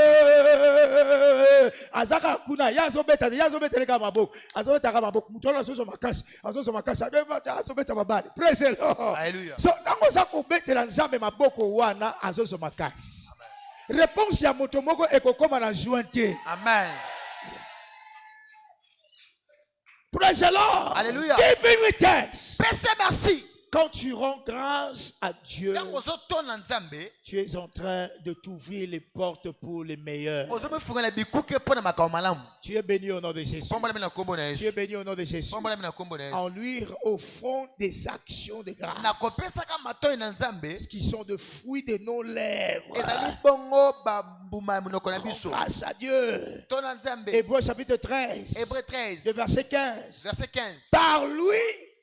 Azaka kuna yazo beta reka maboko. Azo beta kama maboko. Mutona soso makasi. Azo makasi. Azo beta mabali. Praise the Lord. Alléluia. So tango za ko betela nzambe maboko wana azo makasi. Réponse ya moto moko ekokoma na jointe. Amen. Praise the Lord. Alléluia. Give him thanks. Pese merci. Quand tu rends grâce à Dieu, Tango zotona nzambe, tu es en train de t'ouvrir les portes pour les meilleurs. ozomefunga bikuke mpona makambo malamu. Tu es béni au nom de Jésus. Pombola mina kombo na Tu es Yesu. béni au nom de Jésus. Pombola mina kombo na En Yesu. lui offrons des actions de grâce Na kopesaka matoi na nzambe, qui sont de fruits de nos lèvres. ezali bongo bambuma ya monoko na biso. Grâce à Dieu. Tona nzambe. Hébreux chapitre 13, Hébreux de 13, verset 15. verset 15. Par lui,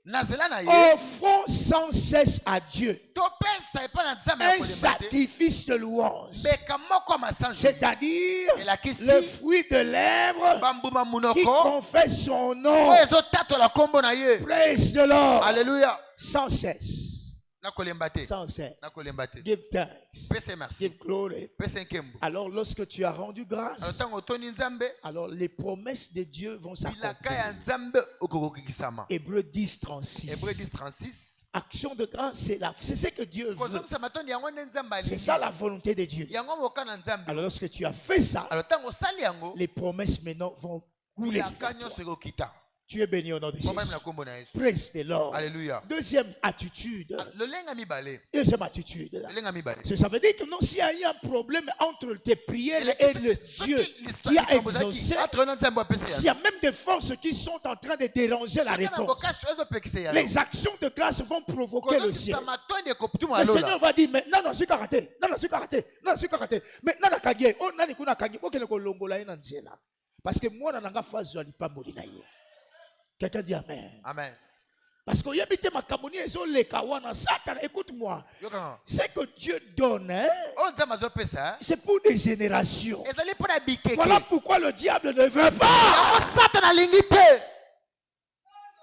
Na nzela na ye, offrons sans cesse à Dieu topesa epa na nzambe ya un kolemba te. sacrifice de louange, Mbeka moko ya masanjo. c'est-à-dire Elakisi le fruit de lèvres bambuma qui monoko confesse son nom. oyo ezotatola kombo na ye. Praise the Lord. Alléluia. Sans cesse. Na kolemba te. Sans cesse. Na kolemba te. Give thanks. Pese merci. Give glory. Pese nkembo. Alors, lorsque tu as rendu Alors grâce, ntango otoni nzambe, alors les promesses de Dieu vont bilaka ya s'accomplir. nzambe okokokikisama. Hébreux 10, 36. Hébreux 10, 36. Action de grâce, c'est ce que Dieu veut. Kozongisa matoni yango nde nzambe C'est alingi. ça la volonté de Dieu. Yango moka na nzambe. Alors, lorsque tu as fait ça, Alors ntango osali yango, les promesses maintenant vont couler. bilaka devant toi. nyonso ekokita. Tu es béni au nom de Jésus. Pombola mina kombo na Yesu. Praise the Lord. Alléluia. Deuxième attitude. Lolenga mibale. Deuxième attitude. Là. Lolenga mibale. Ça veut dire que non, s'il y a eu un problème entre tes prières et le Dieu qui a exaucé, s'il y a même des forces qui sont en train de déranger la réponse, les actions de grâce vont provoquer le ciel. Le Seigneur va dire, mais non, non, c'est karaté. Non, non, c'est karaté. Non, c'est karaté. Mais non, kagé. Oh, non, kuna kagé. Oh, kele ko longola ina nzela. Parce que moi, nanga fazo alipa molina ye. Quelqu'un dit Amen. Amen. Parce que yabite makamoni ezo le kawana Satan. Écoute-moi. Ce que Dieu donne, hein, Oh nzambe azopesa. c'est pour des générations. Ezali mpona bikeke. Voilà pourquoi le diable ne veut pas. Yango Satan alingi te.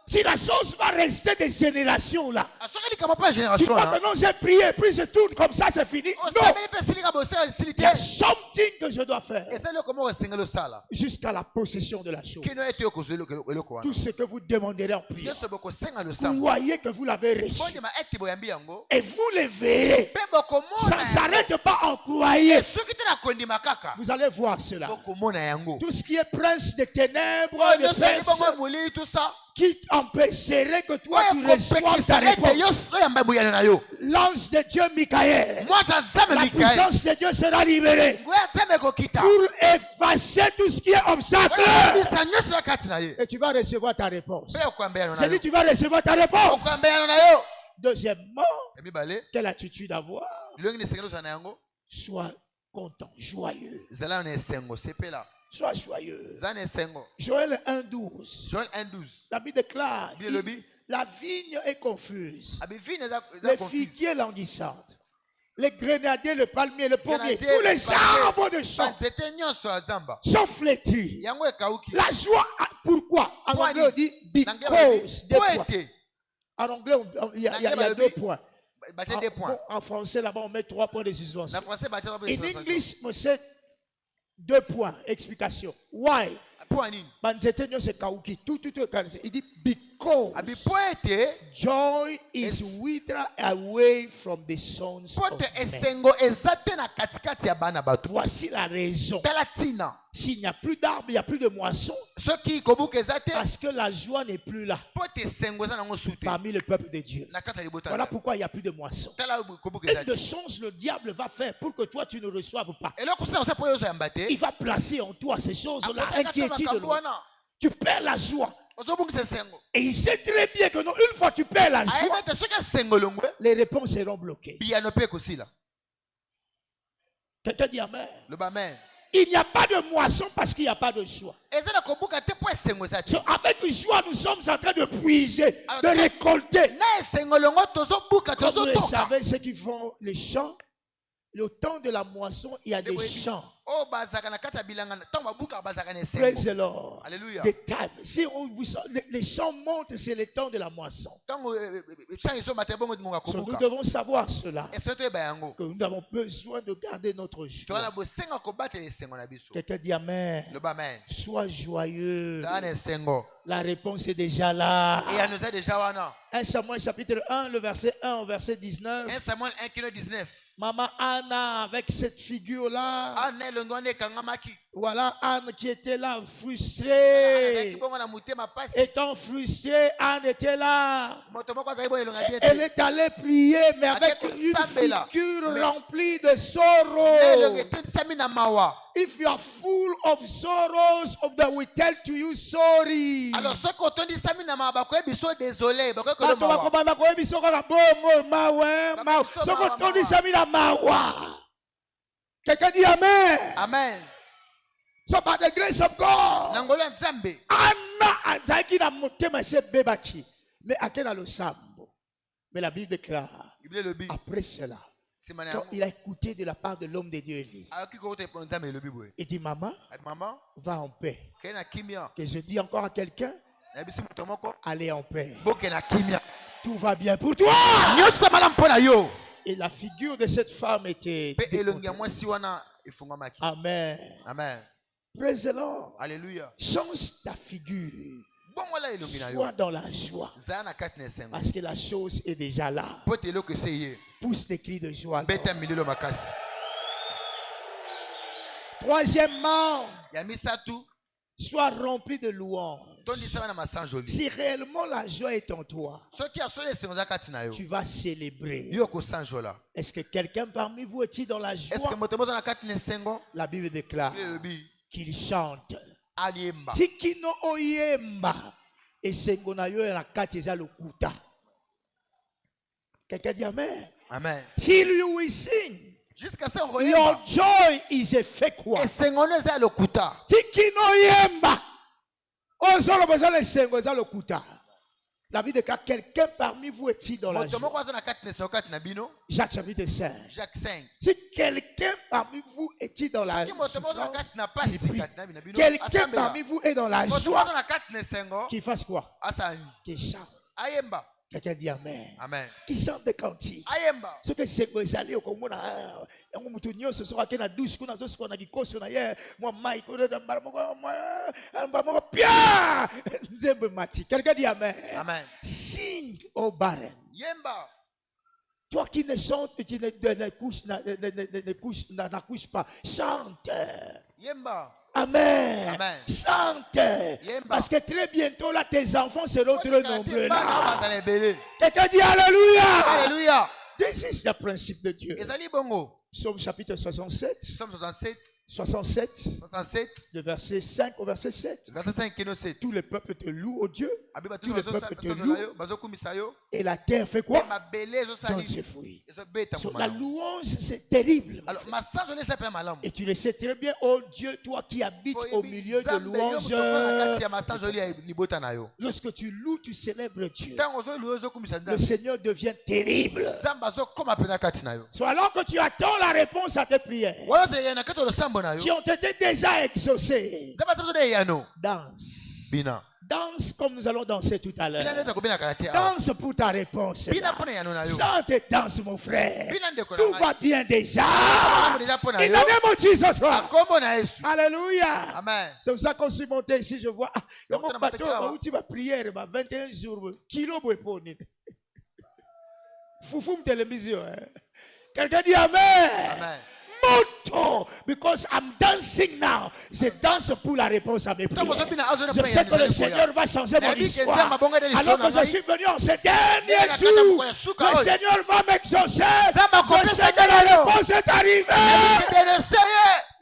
Si la chose va rester des générations là, Soki likambo mpo ya tu génération crois na. que non, j'ai prié, puis je tourne comme ça, c'est fini. Non, Osambeli mpe esilika bosala esili il y a te. something que je dois faire Esali eloko moko esengeli osala. jusqu'à la possession de la chose. Kino ete okozwa eloko wana. Tout ce que vous demanderez en prière, Nyonso bokosenga losambo. croyez que vous l'avez reçu Bondima ete boyambi yango. et vous le verrez. Mpe Ça bokomona ne yango. s'arrête pas en croyant. Soki te na kondima kaka. Vous allez voir cela. Bokomona yango. Tout ce qui est prince des ténèbres, Oyo de nyonso eli bongo personnes molili tout ça. qui empêcherait que toi tu Oyo reçoives ta kopekisa ete réponse. nyonso oyamba boyano na yo. L'ange de Dieu Michael, Mwasi ya nzambe la Mikaeli. puissance de Dieu sera libérée Nguya ya nzambe ekokita. pour effacer tout ce qui est obstacle. Oyebisa nyonso ya kati na ye. Et tu vas recevoir ta réponse. Mpe okwambelano na J'ai dit, yo. tu vas recevoir ta réponse. Okwambelano na yo. Deuxièmement, Emibale. quelle attitude avoir? Lolenge na esengeli ozala na yango. Sois content, joyeux. Zala na esengo sepela. Sois joyeux. Zala na esengo. Joël 1,12. Joël 1:12. La Bible déclare, Bible le dit. la vigne est confuse, Abivine eza les confuse. figuiers languissantes, les grenadiers, le palmier, le pommier, Grenadier, tous les palmier, arbres de champ banzete nyonso ya zamba. sont flétris. Yango ekauki. La joie, pourquoi? En Pourquoi anglais, on dit Nange balobi, because. Deux po points. ete. En anglais, il y a Nange balobi, deux points. batie 2 points. En français, là-bas, on met 3 points de suspension. Na français batie 3 points. In English, c'est 2 points. Explication. Why? Point nini? Banzete nyonso ekauki. Tout, il dit because. because joy is withered away from the sons of men. Voici la raison. S'il n'y a plus d'arbres, il n'y a plus de moisson. Parce que la joie n'est plus là parmi le peuple de Dieu. Voilà pourquoi il n'y a plus de moisson. Une de choses le diable va faire pour que toi tu ne reçoives pas. Il va placer en toi ces choses-là, inquiétude. Tu perds la joie. Et il sait très bien que non, une fois que tu perds la joie, les réponses seront bloquées. Quelqu'un dit amen. Il n'y a pas de moisson parce qu'il n'y a pas de joie. Avec joie, nous sommes en train de puiser, de récolter. Comme vous le savez, ceux qui font les champs, le temps de la moisson, il y a des champs. Praise the Lord. Alléluia. The time. Si les champs montent, c'est le temps de la moisson. Nous devons savoir cela. Que nous avons besoin de garder notre joie. Quelqu'un dit amen. Sois joyeux. La réponse est déjà là. 1 Samuel chapitre 1, le verset 1 au verset 19. 1 Samuel 1, Maman Anna avec cette figure-là. Voilà Anne qui était là frustrée. Étant frustrée, Anne était là. Elle est allée prier mais avec une figure remplie de sorrow. If you are full of sorrows, they will tell to you sorry. Alors ce qu'on dit désolé. Quelqu'un dit amen. Amen. So by the grace of God, Anna azaki na motema se bebaki, mais akena lo sambo. Mais la Bible déclare, après cela, quand il a écouté de la part de l'homme de Dieu Élie, il dit maman, va en paix. Que je dis encore à quelqu'un, allez en paix. Tout va bien pour toi. Et la figure de cette femme était amen. Amen. Praise the Lord. Alléluia. Change ta figure. Sois dans la joie. Parce que la chose est déjà là. Pousse des cris de joie. Troisièmement, sois rempli de louange. Si réellement la joie est en toi, tu vas célébrer. Est-ce que quelqu'un parmi vous est-il dans la joie? La Bible déclare qu'il chante. Tikino oyemba esengo na yo na kati eza lokuta. Quelqu'un dit amen. Amen. Till you will sing. Jusqu'à ce your joy is a fake one. Tikino oyemba ozolo bezala esengo eza lokuta. La Bible déclare quelqu'un parmi vous est-il dans la joie? Jacques chapitre 5. Si quelqu'un parmi vous est-il dans la joie, quelqu'un parmi vous est dans la joie, qui fasse quoi? Qui chante. Quelqu'un dit amen. Amen. Qui chante des cantiques. Ce que c'est que j'allais au Congo, ce sera qu'il y a 12 qu'on a ce qu'on a dit qu'on a hier. Moi, Mike, quelqu'un dit amen. Amen. Sing, oh barren. Toi qui ne chantes, qui n'accouches pas, chante. Amen. Amen. Chante. Parce que très bientôt là, tes enfants seront très nombreux là. Quelqu'un dit alléluia. Alléluia. This is le principe de Dieu. Psaume chapitre 67. 67. De verset 5 au verset 7. Tout le peuple te loue, oh Dieu. Tout le peuple te loue. Et la terre fait quoi? Donne ses fruits. La louange, c'est terrible. Et tu le sais très bien, oh Dieu, toi qui habites au milieu de louanges. Lorsque tu loues, tu célèbres Dieu. Le Seigneur devient terrible. So, alors que tu attends la réponse à tes prières qui ont été déjà exaucées, danse. Bina. Danse comme nous allons danser tout à l'heure. Bina ndio takobina kalate. Danse pour ta réponse. Bina pona ya nona yo. Chante et danse, mon frère. Bina ndeko na Tout ngai. va bien déjà. Déjà pona In the yo. name of Jesus. Akombo na Yesu. Alléluia. Amen. C'est pour ça qu'on suis monté ici, je vois. Il y a Donc, un bateau, où va prière, 21 jours, kilo bouéponi. Foufou m'télévision. Quelqu'un dit Amen. Amen. Moto, because I'm dancing now. Je danse pour la réponse à mes prières. Je sais que le Seigneur va changer mon histoire. Alors que je suis venu en ces derniers jours, le Seigneur va m'exaucer. Je sais que la réponse est arrivée.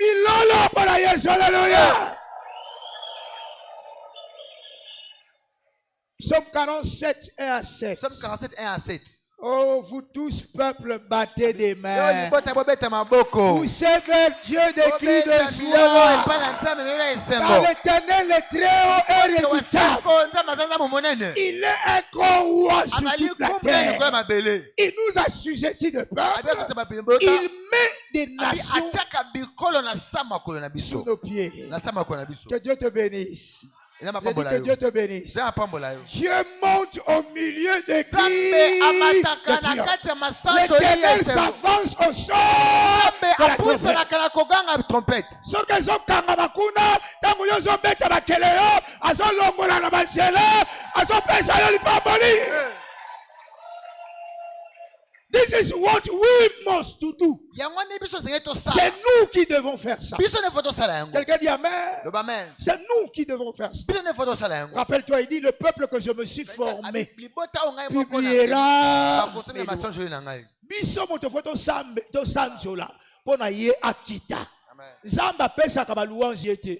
Milolo pour la Yesu, alléluia. Psaume 47, 1 à 7. Psaume 47, 1 à 7. Oh, vous tous, peuple, battez des mains. Vous Poussez vers Dieu des cris de joie. Car l'Éternel est très haut et redoutable. Il est un grand roi sur toute la terre. Il nous assujettit de peur. Il met des nations sous nos pieds. Que Dieu te bénisse. Je dis que Dieu te bénisse. Dieu monte au milieu des cris de l'Éternel s'avance au son de la trompette. Ceux qui ont Kangamakuna, tangu yozo beta bakeleo, azo longola na banzela, azo pesa yo lipamboli. This is what we must to do. C'est nous qui devons faire ça. Quelqu'un dit Amen. C'est nous qui devons faire ça. Rappelle-toi, il dit le peuple que je me suis formé publiera. Biso moto foto sambe to sanjola pona ye akita. Zamba pesa kaba louange ete.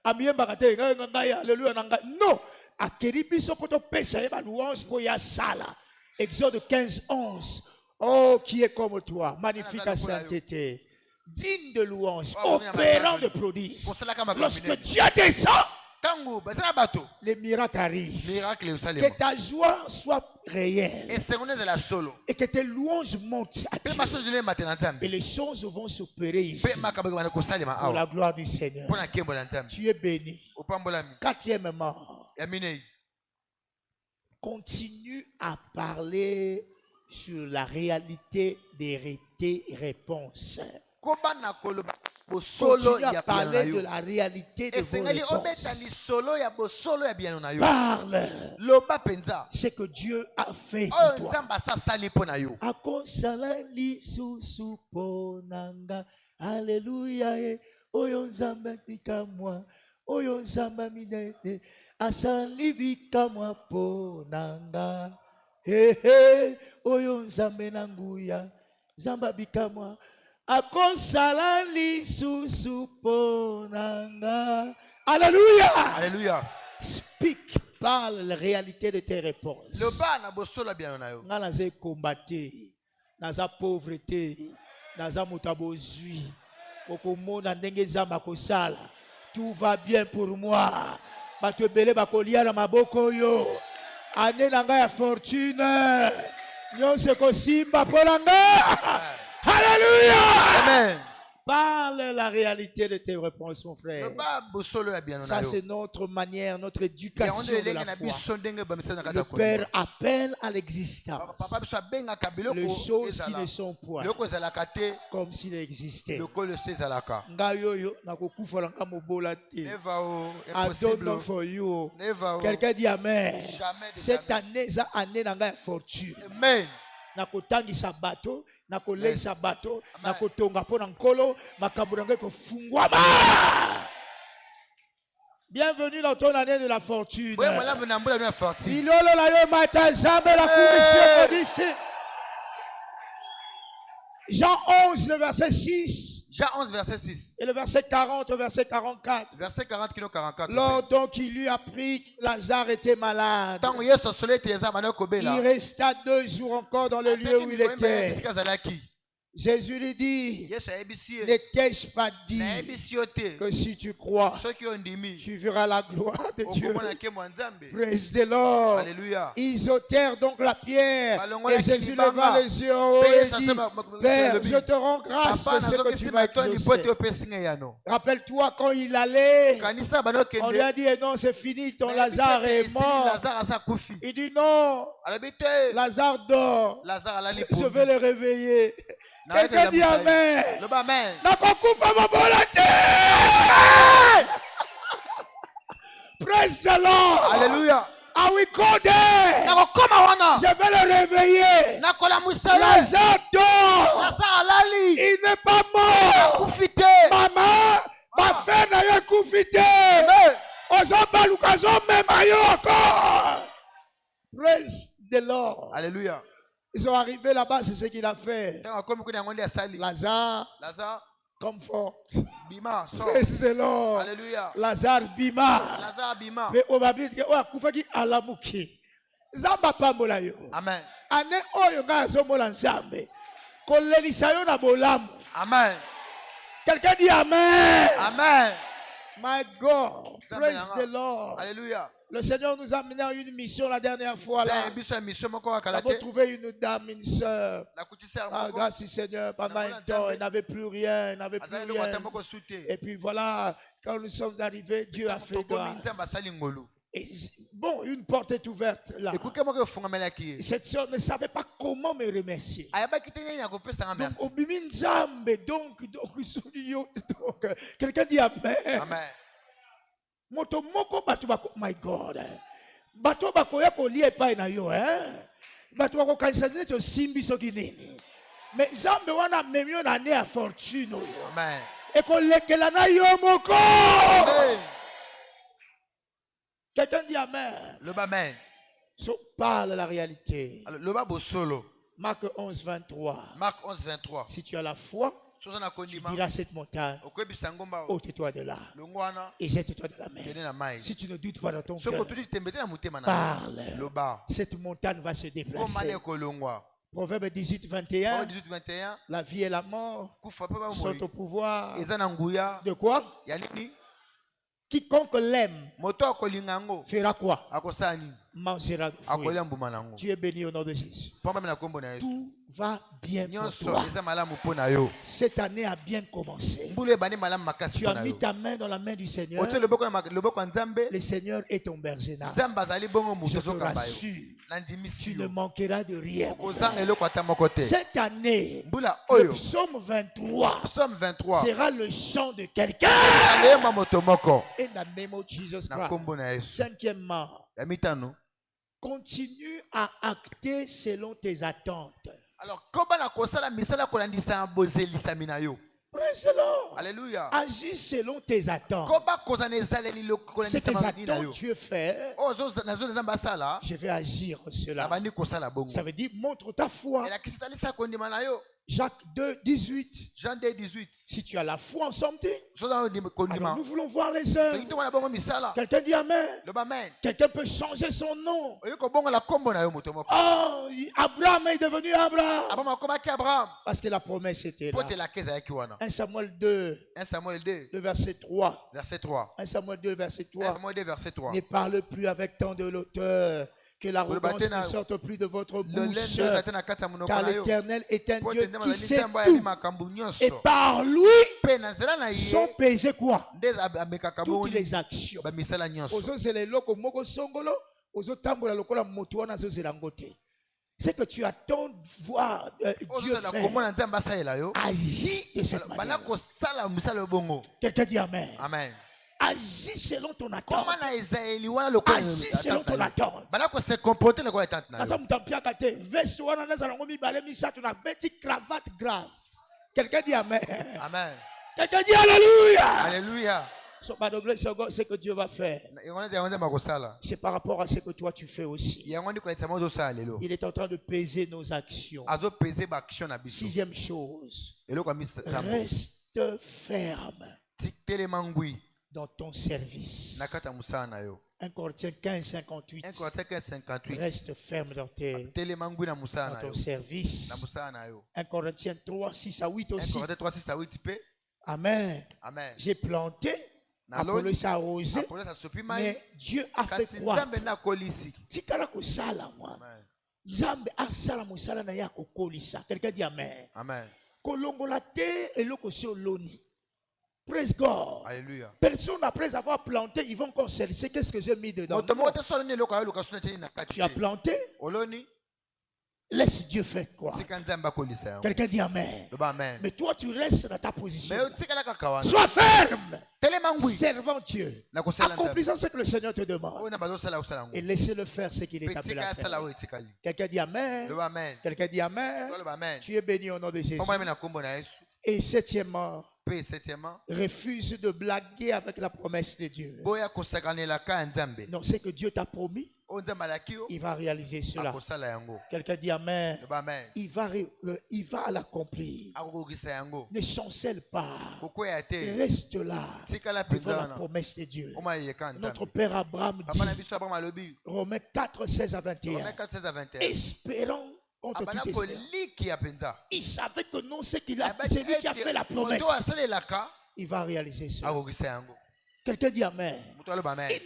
Amiyemba kate ngai alléluia nanga. Non, akeri biso poto pesa ye ba louange po ya sala. Exode 15, 11. Oh, qui est comme toi, magnifique à sainteté, digne de louange, opérant de prodiges. Lorsque Dieu descend, les miracles arrivent. Que ta joie soit réelle. Et que tes louanges montent à Dieu. Et les choses vont s'opérer ici. Pour la gloire du Seigneur. Tu es béni. Quatrièmement, continue à parler sur la réalité des réponses. Continue à parler de la réalité de vos réponses. Parle ce que Dieu a fait pour toi. Alléluia. Oyo nzambe nikamwa. Oyo nzambe minete. Asalibika mwa ponanga. Oyo nzambe nanguya. Zamba bikamwa. Akonsala lisusu ponanga. Alléluia. Alléluia. Speak, parle la réalité de tes réponses. Nga naza combattre, naza pauvreté, naza mutabozui. Okomona ndenge zamba kosala. Tout va bien pour moi. Bato belé bakolia na maboko yo. Ane nanga ya fortune. Nyonse ko simba polanga. Alléluia. Amen. Parle la réalité de tes réponses, mon frère. Ça, c'est notre manière, notre éducation de la foi. Le Père appelle à l'existence les choses qui ne sont point comme s'il existait. I don't know for you. Quelqu'un dit Amen. Cette année, c'est année de fortune. Amen. Nakotangisa bato, nakolesa bato, nakotonga pona nkolo, makaburanga kofungwama. Bienvenue dans ton année de la fortune. Ilolo la yo mata zambe la commission ici. Jean 11, le verset 6. Jean 11, verset 6. Et le verset 40 au verset 44. Verset 40, 44. Lors donc il lui apprit que Lazare était malade. Il resta 2 jours encore dans le lieu où il était. Jésus lui dit, Yesu ayebisi ye, ne t'ai-je pas dit nayebisi yo te, que si tu crois, soki ondimi tu verras la gloire de Dieu. okomona nkembo ya Nzambe. Praise the Lord. Alléluia. Ils ôtèrent donc la pierre. Balongola Et Jésus kilibanga. leva les yeux en haut Peye et sasa dit, Père, Père, je te rends grâce Papa de ce que tu nazokisi m'as matoni exaucé. po te opesi ngai yano. Rappelle-toi quand il allait, Kanisa bana on lui okende. a dit, eh non, c'est fini, ton Mais Lazare bisete est esili mort. Lazare asa kufi. Il dit non, Alobi te, Lazare dort. Lazare alali Je vais pongi. le réveiller. Na Quelqu'un yeke dit lamusa ye. Amen. Loba amen. Nakokufa mabola te. Praise the Lord. Alléluia. I will go there. Nakokoma wana. Je vais le réveiller. Nakolamusa ye. Lazare dort. Lazare alali. Il n'est pas mort. Kufi te. Maman, ma femme n'a pas confité. Ozobaluka zomema yo encore. Praise the Lord. Alléluia. Ils sont arrivés là-bas, c'est ce qu'il a fait. Tanga komi kuna ngondi asali. Lazare, Lazare comfort. bima so. Praise the Lord. Alléluia. Lazare bima. Lazare bima. Mais au babit ke oya kufaki alamuki. Zamba pambola yo. Amen. Ane oyo nga azomola nzambe. Kolelisa yo na bolamu. Amen. Quelqu'un dit Amen. Amen. My God. Amen. Praise the Lord. Alléluia. Le Seigneur nous a mené à une mission la dernière fois là. Biso ya mission moko Nous wakala avons te. trouvé une dame, une sœur. Na kutisa Ah, moko. grâce au Seigneur, pendant un temps, elle n'avait plus rien, elle n'avait plus Azali rien. lokota moko sute. Et puis voilà, quand nous sommes arrivés, Dieu a fait Tokomi nzamba grâce. asali ngolu. Et bon, une porte est ouverte là. Ekuke moko efungamelaki ye. Cette sœur ne savait pas comment me remercier. Ayabaki te nini akopesanga Donc, merci. au Bimi Nzambe, donc, quelqu'un dit Amen. Amen. Moto moko bato bako, my God. Bato bako ya kolia epai na yo, bato bako kanisa neti osimbi soki nini. Mais Nzambe wana memi yo na ne ya fortune oyo. Amen. Ekolekela na yo moko. Amen. Quelqu'un dit Amen. Loba amen. So, parle la réalité. Alors, loba bosolo. Marc 11, 23. Marc 11, 23. Si tu as la foi, Soza na tu kondima. diras à cette montagne, Okwebisa ngomba. ôte-toi de là Longwana. et jette-toi de la Kende mer. na mai. Si tu ne doutes pas dans ton Soko cœur, tudi tembete na mutema na. parle. Loba. Cette montagne va se Ko déplacer. mane kolongwa. Proverbe 18, Proverbe 21. 18, 21. La vie et la mort Kufa pe ba sont moi. au pouvoir Eza na nguya. de quoi? Ya nini? Quiconque l'aime Moto akolinga ngo. fera quoi? Akosala nini? Mangera de fruits. Akolia mbuma na ngo. Tu es béni au nom de Jésus. Pamba na kombo na Yesu. Tout va bien pour Nyonso toi. eza malamu po na yo. Cette année a bien commencé. Mbulu ebani malamu makasi Tu po as na mis yo. ta main dans la main du Seigneur. Otie loboko ya Nzambe. Le Seigneur est ton berger. Nzambe azali bongo Je moto te azokamba yo. rassure, Nandimisi tu ne yo. manqueras de rien. Okozanga eloko ata moko te. Cette année, Mbula le oyo. psaume 23 Psaume 23. sera le chant de quelqu'un. Alema moto moko. In the name of Jesus Na Christ. kombo na Yesu. Cinquièmement, Ya mitano. continue à acter selon tes attentes. Alors, koba na kosala misala kolandisa bozelisami na yo. Praise the Lord. Alléluia. Agis selon tes attentes. Koba kozana ezaleli C'est tes kolandisa mabini na yo. attentes tu fais. Ozo nazo Nzambe asala. Je vais agir en cela. Abandi kosala bongo. Ça veut dire montre ta foi. Elakisi talisa kondima na yo. Jacques 2, 18. Jean 2, 18. Si tu as la foi en something, Soza kondima. alors nous voulons voir les œuvres. Tokito wana bongo misala. Quelqu'un dit Amen. Loba amen. Quelqu'un peut changer son nom. Oyeko bongo la kombo na yo moto moko. Oh, Abraham est devenu Abraham. Abama komaki Abraham. Parce que la promesse était là. Pote la keza yaki wana. 1 Samuel 2, 1 Samuel 2, le verset 3. verset 3. 1 Samuel 2, verset 1 3. Samuel 2, verset 3. Ne parle plus avec tant de l'auteur. Que l'arrogance Bate na- ne sorte plus de votre Le bouche. lendo ezate na kati ya monoko Car na yo. l'Éternel est un Po Dieu te ndema qui zali sait nzambe ayali tout. makambo Et nyonso. par lui Pe na nzela na sont ye pesées quoi? nde amekaka Toutes bongo les actions. bamisala nyonso. Ozozela eloko moko songolo, ozotambola lokola moto wana azozela ngo te. C'est que tu attends voir Dieu ozozala faire. komona nzambe asalela yo. Agis de cette Bana manière. kosala misala bongo. Quelqu'un dit Amen. Amen. Agis selon ton attente. Koma na ezali wana lokola. Agis selon ton attente. Bana ko se comporter lokola etante na Asa yo. mutampiaka te. Veste wana nazala ngo mibale misatu na beti cravate grave. Quelqu'un dit Amen. Amen. Quelqu'un dit Alléluia. Alléluia. So, by the grace of God, c'est que Dieu va faire. Yango nzambe yango nzambe akosala. C'est par rapport à ce que toi tu fais aussi. Yango ndi koletisa mo zosala lelo. Il est en train de peser nos actions. Azo peser ba action na biso. Sixième chose, Eloko misa. reste ferme Tiktelema ngui dans ton service. na kata musala na yo. 1 Corinthiens 15, 58. 1 Corinthiens 15, 58. Reste ferme dans ton service. 1 Corinthiens 3, 6 à 8 aussi. 1 Corinthiens 3, 6 à 8. Amen. Amen. J'ai planté, Apollos a arrosé, mais Dieu a fait croître. Quelqu'un dit Amen. Amen. Praise God. Alléluia. Personne après avoir planté, ils vont encore chercher qu'est-ce que j'ai mis dedans. Tu as planté, laisse Dieu faire quoi. Quelqu'un dit Amen. Mais toi tu restes dans ta position. Sois ferme. Servant Dieu. Accomplissant ce que le Seigneur te demande. Et laissez-le faire ce qu'il est appelé à faire. Quelqu'un dit Amen. Quelqu'un dit Amen. Tu es béni au nom de Jésus. Et septièmement, refuse de blaguer avec la promesse de Dieu. Non, c'est que Dieu t'a promis. Il va réaliser cela. Quelqu'un dit Amen. Il va l'accomplir. Ne chancelle pas. Reste là devant la promesse de Dieu. Notre Père Abraham dit, Romains 4, 16 à 21, espérant contre toute espérance. Il savait que non, c'est lui qui a fait la promesse. Il va réaliser cela. Quelqu'un dit Amen. Il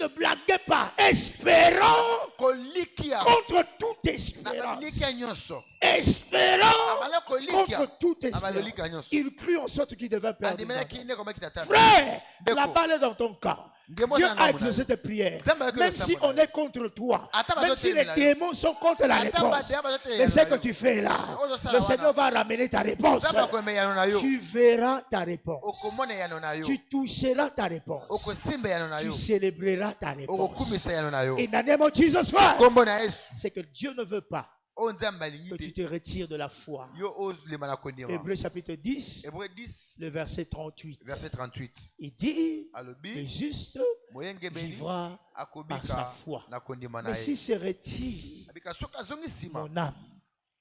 ne blaguait pas. Espérant contre toute espérance. Espérant contre toute espérance. Il crut en sorte qu'il devait perdre. Frère, la balle est dans ton camp. Dieu a exaucé tes prières. Même si on est contre toi, même si les démons sont contre la réponse, mais ce que tu fais là, le Seigneur va ramener ta réponse. Tu verras ta réponse. Tu toucheras ta réponse. Tu célébreras ta réponse. Et dans le nom de Jésus Christ, c'est que Dieu ne veut pas que tu te retires de la foi. Hébreux chapitre 10, le verset 38. Il dit, le juste vivra par sa foi. Mais s'il se retire, mon âme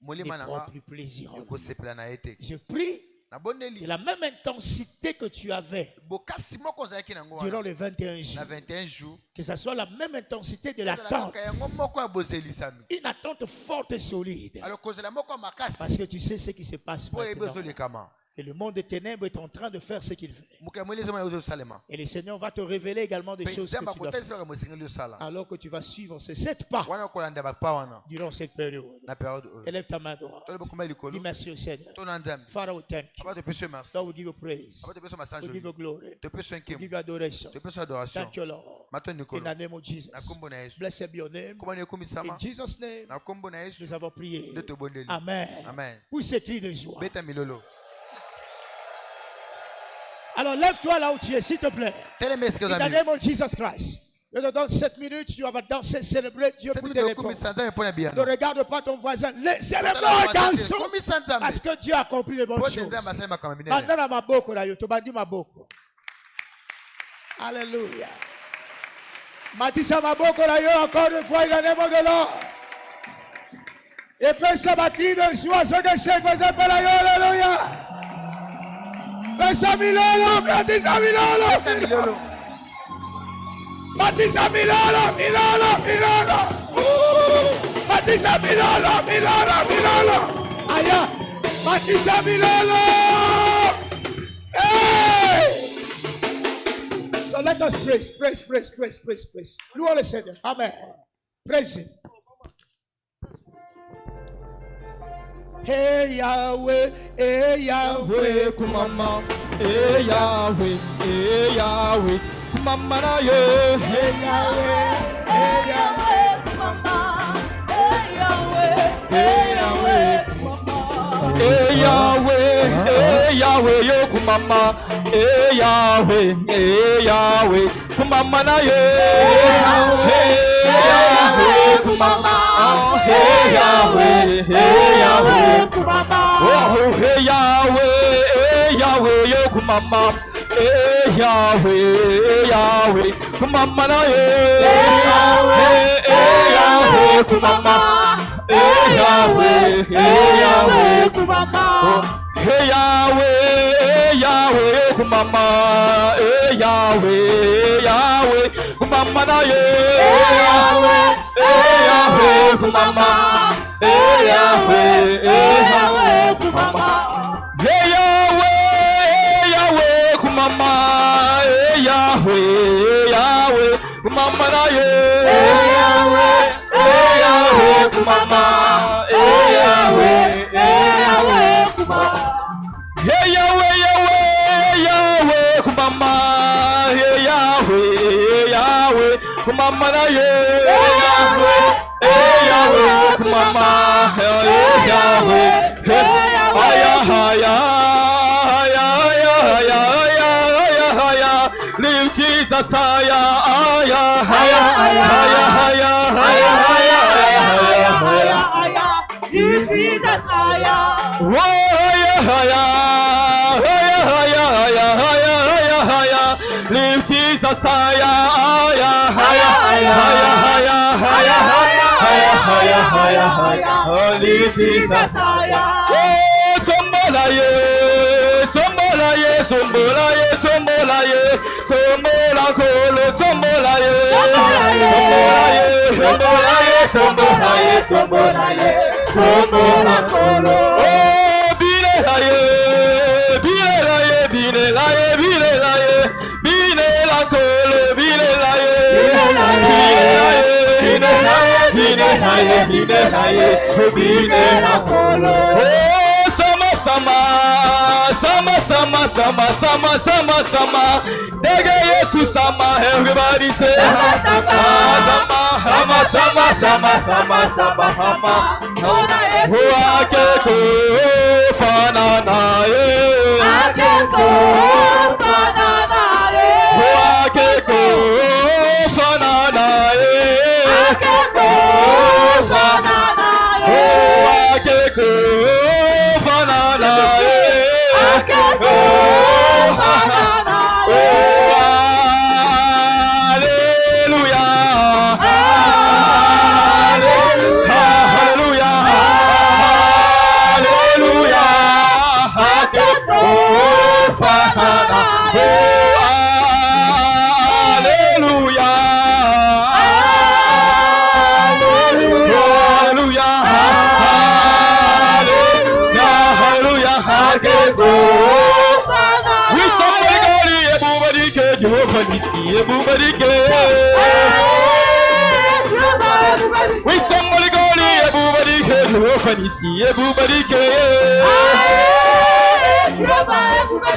ne prend plus plaisir. Je prie de la même intensité que tu avais durant les 21 jours, que ce soit la même intensité de l'attente, une attente forte et solide, parce que tu sais ce qui se passe maintenant. Et le monde des ténèbres est en train de faire ce qu'il fait. Et le Seigneur va te révéler également des choses que tu dois faire. Alors que tu vas suivre ces 7 pas durant cette période. Élève ta main droite. Dis merci au Seigneur. Father, we thank you. Lord, we give you praise. We give you glory. We give you adoration. Thank you, Lord. In the name of Jesus. Blessed be your name. In Jesus' name, nous avons prié. Amen. Pour ces cris de joie. Alors lève-toi là où tu es, s'il te plaît. In the name of Jesus Christ. Je te donne 7 minutes, tu vas danser, célébrer Dieu pour tes réponses. Ne regarde pas ton voisin, célèbre dansons, parce que Dieu a accompli les bonnes choses. Bandana maboko na yo, tobandi maboko. Alléluia. Matissa maboko na yo encore une fois, in the name of the Lord. Et puis ça va crier de joie, ce que c'est, vous appelez, alléluia. Batisa Milolo, Batisa Milolo. Batisa Milolo, Milolo. Batisa Milolo. Aya, Batisa Milolo. Hey! So let us praise. Louons le Seigneur. Amen. Praise Him. Hey Yahweh, kumama. Hey Yahweh, kumama na yo. Hey Yahweh, kumama. Hey Yahweh, yo kumama. Hey Yahweh, kumama na yo. Hey Yahweh, kumama. Hey Yahweh, kumama. Oh, hey Yahweh, yo kumama. Hey Yahweh, kumama na yo. Hey Yahweh, kumama. Hey Yahweh, kumama. Hey Yahweh, kumama. Hey Yahweh, kumama kumama na ye. Yahweh kumama. Yahweh kumama. Yahweh kumama. Yahweh kumama na ye. Yahweh kumama. Yahweh kumama. Yahweh kumama. Yahweh kumama na ye. Yahweh kumama. Yahweh live Jesus Live Jesus live Jesus live Jesus Sama. Dega Yesu sama. Everybody say sama. Akeko fanana ye. Akeko fanana ye. Akeko fanana ye. Akeko fanana ye. Akeko fanana ye. Akeko fanana ye. We somebody go everybody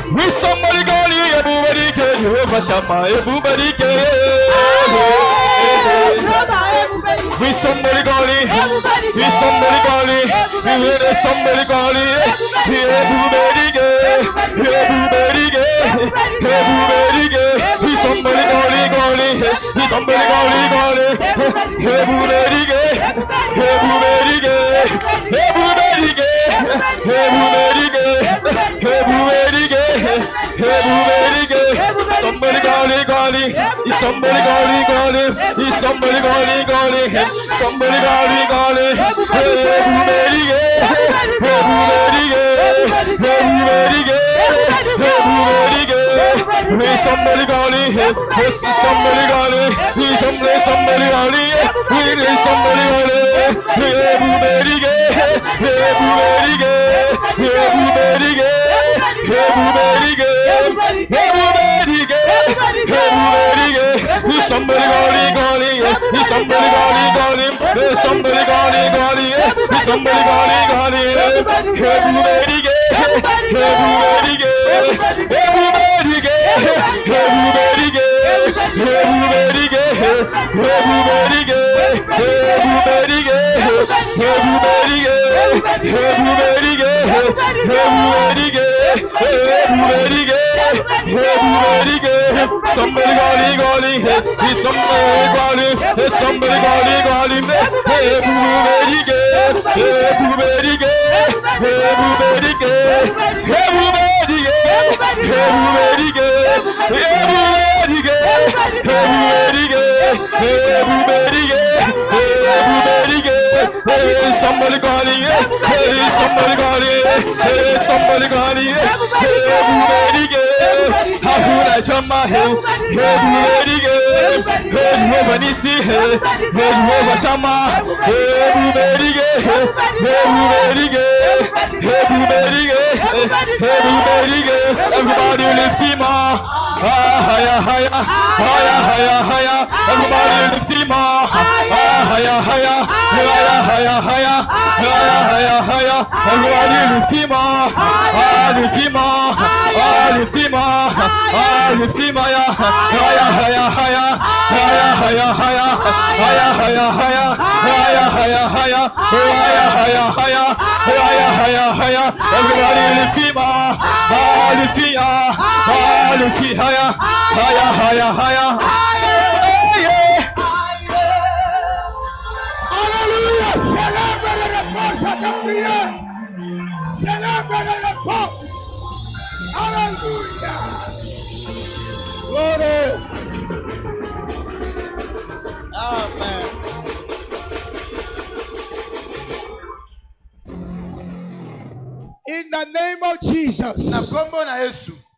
we somebody go everybody Jehovah Shammah everybody we somebody go we somebody go somebody go everybody we somebody go we somebody go everybody somebody Jehula Shama, Jehuberige, Jehovah Nisi, Jehovah Shama, Jehuberige, Jehuberige, Jehuberige, Jehuberige. Everybody lift him up. Higher, higher, higher, higher, higher. Everybody lift him up. Higher, higher, higher, higher, higher, higher, higher. Everybody lift him up. Lift him up. Lift him up. Lift him up. Higher, higher, higher, higher, higher, higher, higher, higher, higher, higher, higher, higher, higher, higher, higher, higher, higher. Everybody lift him up. Lift him up. Lift him higher, higher, higher, higher. Alléluia. Célèbre les réponses à ta prière. Célèbre les réponses. Alléluia. Gloire. Amen. In the name of Jesus.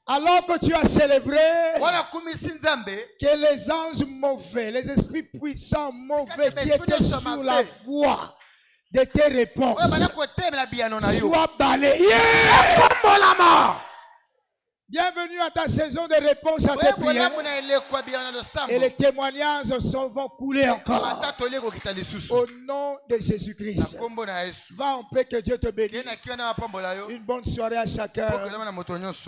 Alors que tu as célébré que les anges mauvais, les esprits puissants mauvais qui étaient sur la voie de tes réponses soient balayés comme la mort. Bienvenue à ta saison de réponse à tes prières. Et les témoignages vont couler encore. Au nom de Jésus-Christ. Va en paix, que Dieu te bénisse. Une bonne soirée à chacun.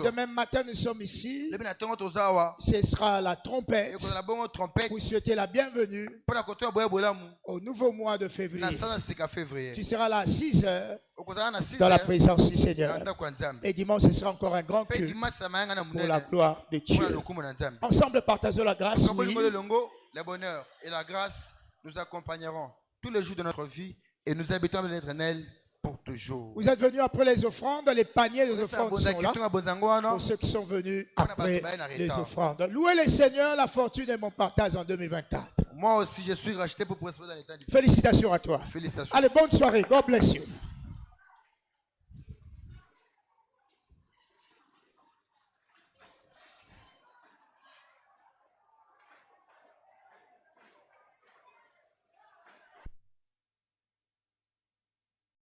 Demain matin, nous sommes ici. Ce sera la trompette pour souhaiter la bienvenue au nouveau mois de février. Tu seras là à 6 heures. Dans la présence du Seigneur. Et dimanche, ce sera encore un grand culte pour la gloire de Dieu. Ensemble, partageons la grâce. Oui. Le bonheur et la grâce nous accompagneront tous les jours de notre vie et nous habitons l'Éternel pour toujours. Vous êtes venus après les offrandes, les paniers des offrandes sont là. Pour ceux qui sont venus après les offrandes. Louez le Seigneur, la fortune est mon partage en 2024. Moi aussi, je suis racheté pour prospérer dans l'éternité. Félicitations à toi. Félicitations. Allez, bonne soirée. God bless you.